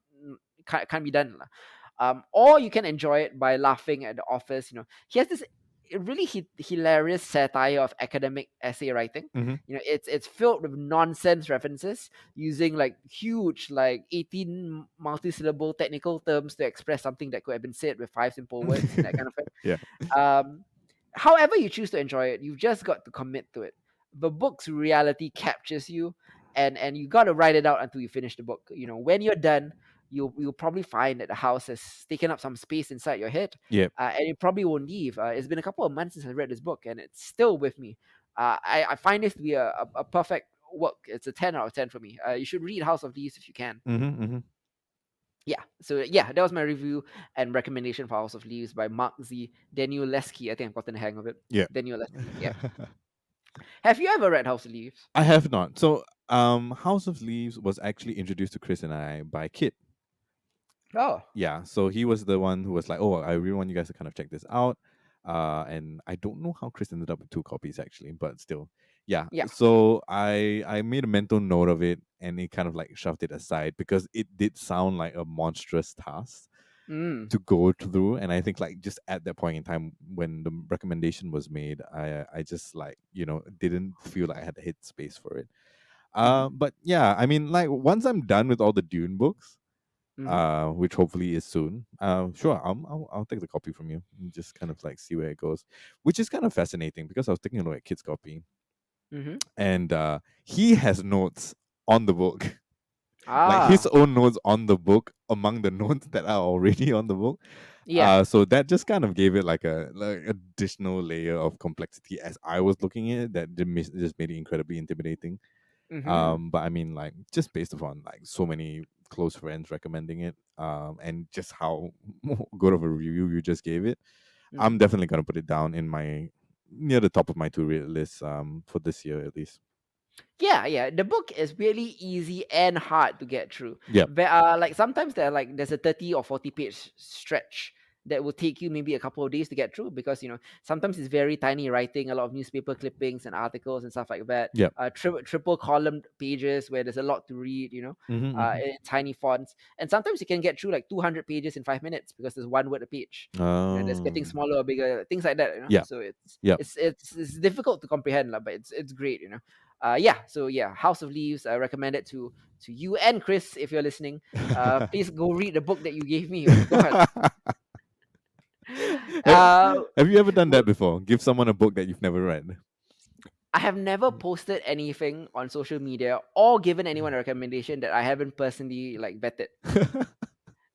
can't be done. Lah. Or you can enjoy it by laughing at the authors. He has this really hilarious satire of academic essay writing. Mm-hmm. It's filled with nonsense references using like huge, like 18 multi-syllable technical terms to express something that could have been said with five simple words and that kind of thing. Yeah. Um, However you choose to enjoy it, you've just got to commit to it. The book's reality captures you, and you got to write it out until you finish the book. When you're done, you'll probably find that the house has taken up some space inside your head, Yep. and it probably won't leave. It's been a couple of months since I read this book, and it's still with me. I find this to be a perfect work. It's a 10 out of 10 for me. You should read House of Leaves if you can. Mm-hmm. Mm-hmm. Yeah, so yeah, that was my review and recommendation for House of Leaves by Mark Z. Danielewski. I think I've gotten the hang of it. Yeah. Danielewski. Yeah. Have you ever read House of Leaves? I have not. So, House of Leaves was actually introduced to Chris and I by Kit. Oh. Yeah, so he was the one who was like, "Oh, I really want you guys to kind of check this out." And I don't know how Chris ended up with two copies actually, but still, yeah. Yeah. So I made a mental note of it, and he kind of like shoved it aside because it did sound like a monstrous task Mm. to go through. And I think like just at that point in time when the recommendation was made, I just like didn't feel like I had the head space for it. Mm. But yeah, I mean, like once I'm done with all the Dune books, Mm-hmm. which hopefully is soon. Sure, I'll take the copy from you and just kind of like see where it goes, which is kind of fascinating because I was taking a look at Kid's copy, Mm-hmm. and he has notes on the book, like his Ah. own notes on the book among the notes that are already on the book. Yeah. So that just kind of gave it like a like additional layer of complexity as I was looking at it that just made it incredibly intimidating. Mm-hmm. But I mean, like, just based upon like so many close friends recommending it, and just how good of a review you just gave it, I'm Mm-hmm. definitely gonna put it down in my near the top of my to read list, for this year at least. Yeah, yeah. The book is really easy and hard to get through. Yep. Like sometimes there's a 30 or 40 page stretch that will take you maybe a couple of days to get through, because sometimes it's very tiny writing, a lot of newspaper clippings and articles and stuff like that. Yep. Triple columned pages where there's a lot to read. Mm-hmm, mm-hmm. In tiny fonts, and sometimes you can get through like 200 pages in 5 minutes because there's one word a page. That's getting Oh. smaller or bigger, things like that. Yeah. So it's Yep. it's it's it's difficult to comprehend, lah, but it's great. Yeah, so yeah, House of Leaves, I recommend it to you and Chris if you're listening. Please go read the book that you gave me. Oh my god. have, uh have you ever done w- that before? Give someone a book that you've never read. I have never posted anything on social media or given anyone a recommendation that I haven't personally like vetted.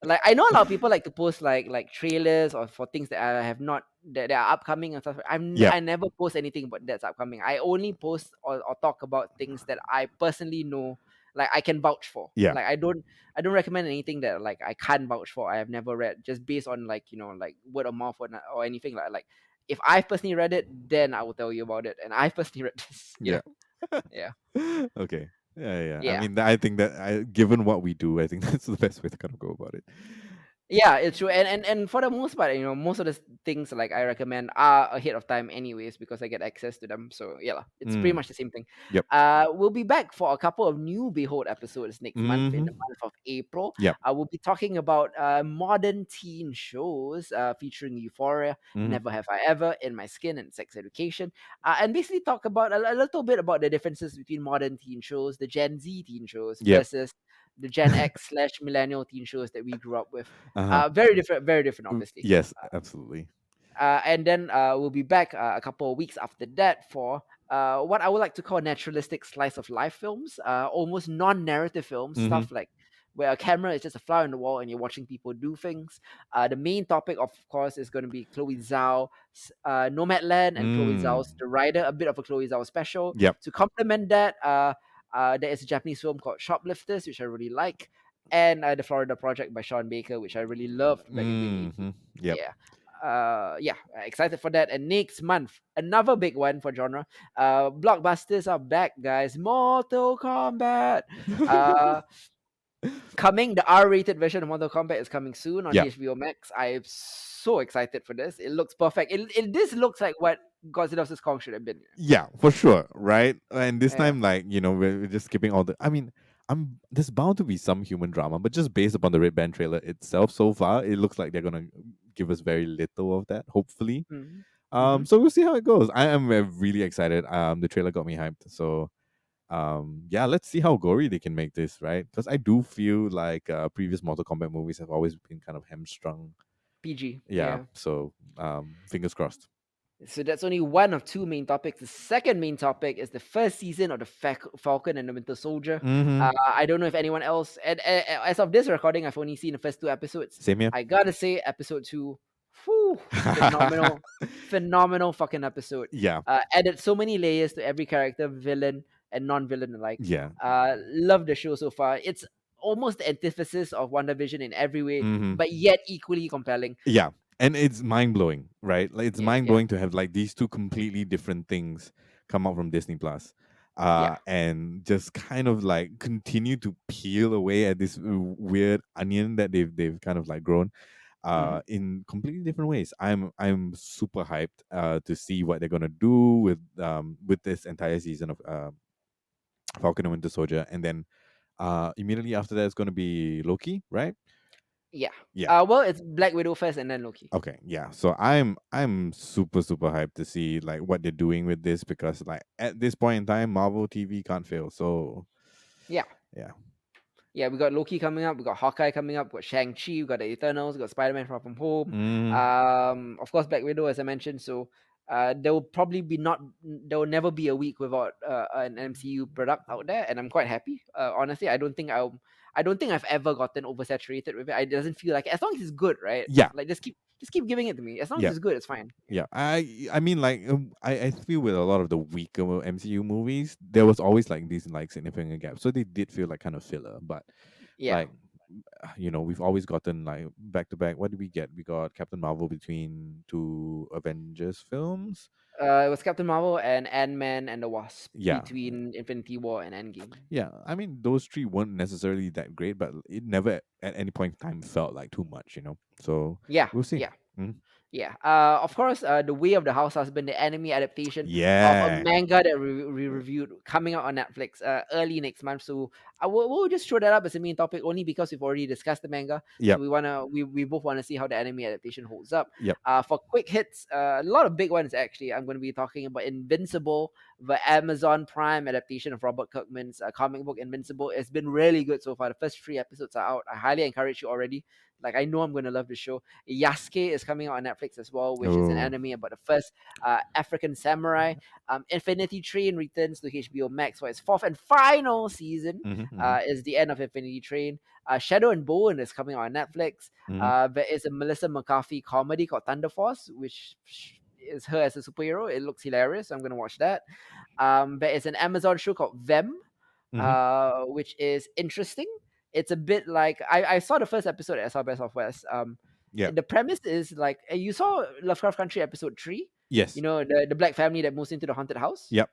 Like, I know a lot of people like to post like trailers or for things that I have not, that are upcoming and stuff. Yep. I never post anything but that's upcoming. I only post or talk about things that I personally know, like I can vouch for. Yeah. Like, I don't recommend anything that like I can't vouch for. I have never read, just based on like like word of mouth or anything like if I personally read it, then I will tell you about it. And I personally read this. Yeah. Yeah. Okay. Yeah, yeah. I Yeah. mean, I think that given what we do, I think that's the best way to kind of go about it. Yeah, it's true, and for the most part, most of the things like I recommend are ahead of time, anyways, because I get access to them. So yeah, lah, it's pretty Mm. much the same thing. Yep. We'll be back for a couple of new Behold episodes next month in Mm-hmm. the month of April. Yep. We'll be talking about modern teen shows, featuring Euphoria, Mm-hmm. Never Have I Ever, In My Skin, and Sex Education, and basically talk about a little bit about the differences between modern teen shows, the Gen Z teen shows, Yep. versus the Gen X / millennial teen shows that we grew up with. Uh-huh. Very different, obviously. Yes, absolutely. And then we'll be back a couple of weeks after that for what I would like to call naturalistic slice of life films, almost non-narrative films, Mm-hmm. stuff like where a camera is just a fly on the wall and you're watching people do things. The main topic, of course, is going to be Chloe Zhao's Nomadland and Chloe Mm. Zhao's The Rider, a bit of a Chloe Zhao special. Yep. To complement that, there is a Japanese film called Shoplifters, which I really like, and The Florida Project by Sean Baker, which I really loved back in 2018. Mm-hmm. Yep. Yeah. Yeah, excited for that. And next month, another big one for genre. Blockbusters are back, guys. Mortal Kombat. Uh, Coming, the R-rated version of Mortal Kombat is coming soon on Yep. HBO Max. I am so excited for this. It looks perfect. This looks like what Godzilla vs Kong should have been. Yeah, for sure, right? And this Yeah. time, like, we're just skipping all the. I mean, there's bound to be some human drama, but just based upon the Red Band trailer itself so far, it looks like they're gonna give us very little of that. Hopefully, Mm-hmm. so we'll see how it goes. I am really excited. The trailer got me hyped, so yeah, let's see how gory they can make this, right? Because I do feel like previous Mortal Kombat movies have always been kind of hamstrung. PG. Yeah, Yeah. so fingers crossed. So that's only one of two main topics. The second main topic is the first season of the Falcon and the Winter Soldier. Mm-hmm. I don't know if anyone else, and as of this recording, I've only seen the first two episodes. Same here. I gotta say, episode two, whew, phenomenal, phenomenal fucking episode. Yeah, Added so many layers to every character, villain and non-villain alike. yeah. Love the show so far. It's almost the antithesis of WandaVision in every way, Mm-hmm. but yet equally compelling. Yeah, and it's mind blowing, right? Like, it's Yeah, mind yeah, blowing to have like these two completely different things come out from Disney Plus, yeah. and just kind of like continue to peel away at this weird onion that they've kind of like grown, Hmm. in completely different ways. I'm super hyped to see what they're gonna do with this entire season of Falcon and Winter Soldier, and then immediately after that it's gonna be Loki, right? Yeah. Yeah. Well, it's Black Widow first and then Loki. Okay, yeah. So I'm super super hyped to see like what they're doing with this, because like at this point in time, Marvel TV can't fail. So Yeah. yeah. Yeah, we got Loki coming up, we got Hawkeye coming up, we got Shang-Chi, we got the Eternals, we got Spider-Man Far From Home. Mm, Of course, Black Widow, as I mentioned. So there will never be a week without an MCU product out there, and I'm quite happy. Honestly, I don't think I don't think I've ever gotten oversaturated with it. It doesn't feel like it. As long as it's good, right? Yeah, Like just keep giving it to me. As long as yeah, it's good, it's fine. yeah. I mean, like, I feel with a lot of the weaker MCU movies, there was always like these like significant gaps, so they did feel like kind of filler. But Yeah. like, we've always gotten like back to back. What did we get? We got Captain Marvel between two Avengers films. It was Captain Marvel and Ant Man and the Wasp Yeah, between Infinity War and Endgame. yeah. I mean, those three weren't necessarily that great, but it never at any point in time felt like too much. So Yeah, we'll see. yeah. Mhm. Yeah. Of course, The Way of the House Husband, the anime adaptation of a Yeah. manga that we reviewed, coming out on Netflix early next month. So we'll just throw that up as a main topic only because we've already discussed the manga. So Yep. we both wanna see how the anime adaptation holds up. Yep. For quick hits, a lot of big ones actually. I'm going to be talking about Invincible, the Amazon Prime adaptation of Robert Kirkman's comic book Invincible. It's been really good so far. The first 3 episodes are out. I highly encourage you already. Like, I know I'm going to love the show. Yasuke is coming out on Netflix as well, which is an Oh. anime about the first African samurai. Infinity Train returns to HBO Max for its fourth and final season. Mm-hmm, Is the end of Infinity Train. Shadow and Bone is coming out on Netflix. mm-hmm. There is a Melissa McCarthy comedy called Thunder Force, which is her as a superhero. It looks hilarious. I'm going to watch that. There is an Amazon show called Them, Mm-hmm. which is interesting. It's a bit like I saw the first episode at South by Southwest. Yeah. The premise is like you saw Lovecraft Country episode 3. You Yes. know, the black family that moves into the haunted house. Yep.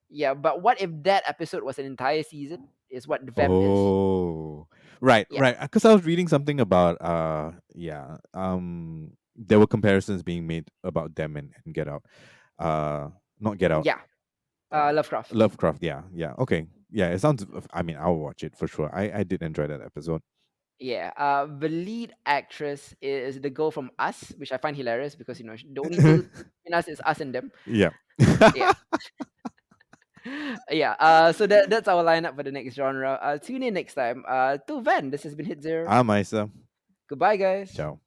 Yeah, but what if that episode was an entire season? Is what Them is. Oh. Right. Yeah, Right. Because I was reading something about there were comparisons being made about them and Get Out. Not Get Out. yeah. Uh, Lovecraft. Lovecraft. Yeah. Yeah. Okay. Yeah. It sounds. I mean, I'll watch it for sure. I did enjoy that episode. Yeah. The lead actress is the girl from Us, which I find hilarious because the only two in Us is us and them. Yeah. Yeah. Yeah. So that's our lineup for the next genre. Tune in next time. Till then, this has been Hidzir. I'm Isa. Goodbye, guys. Ciao.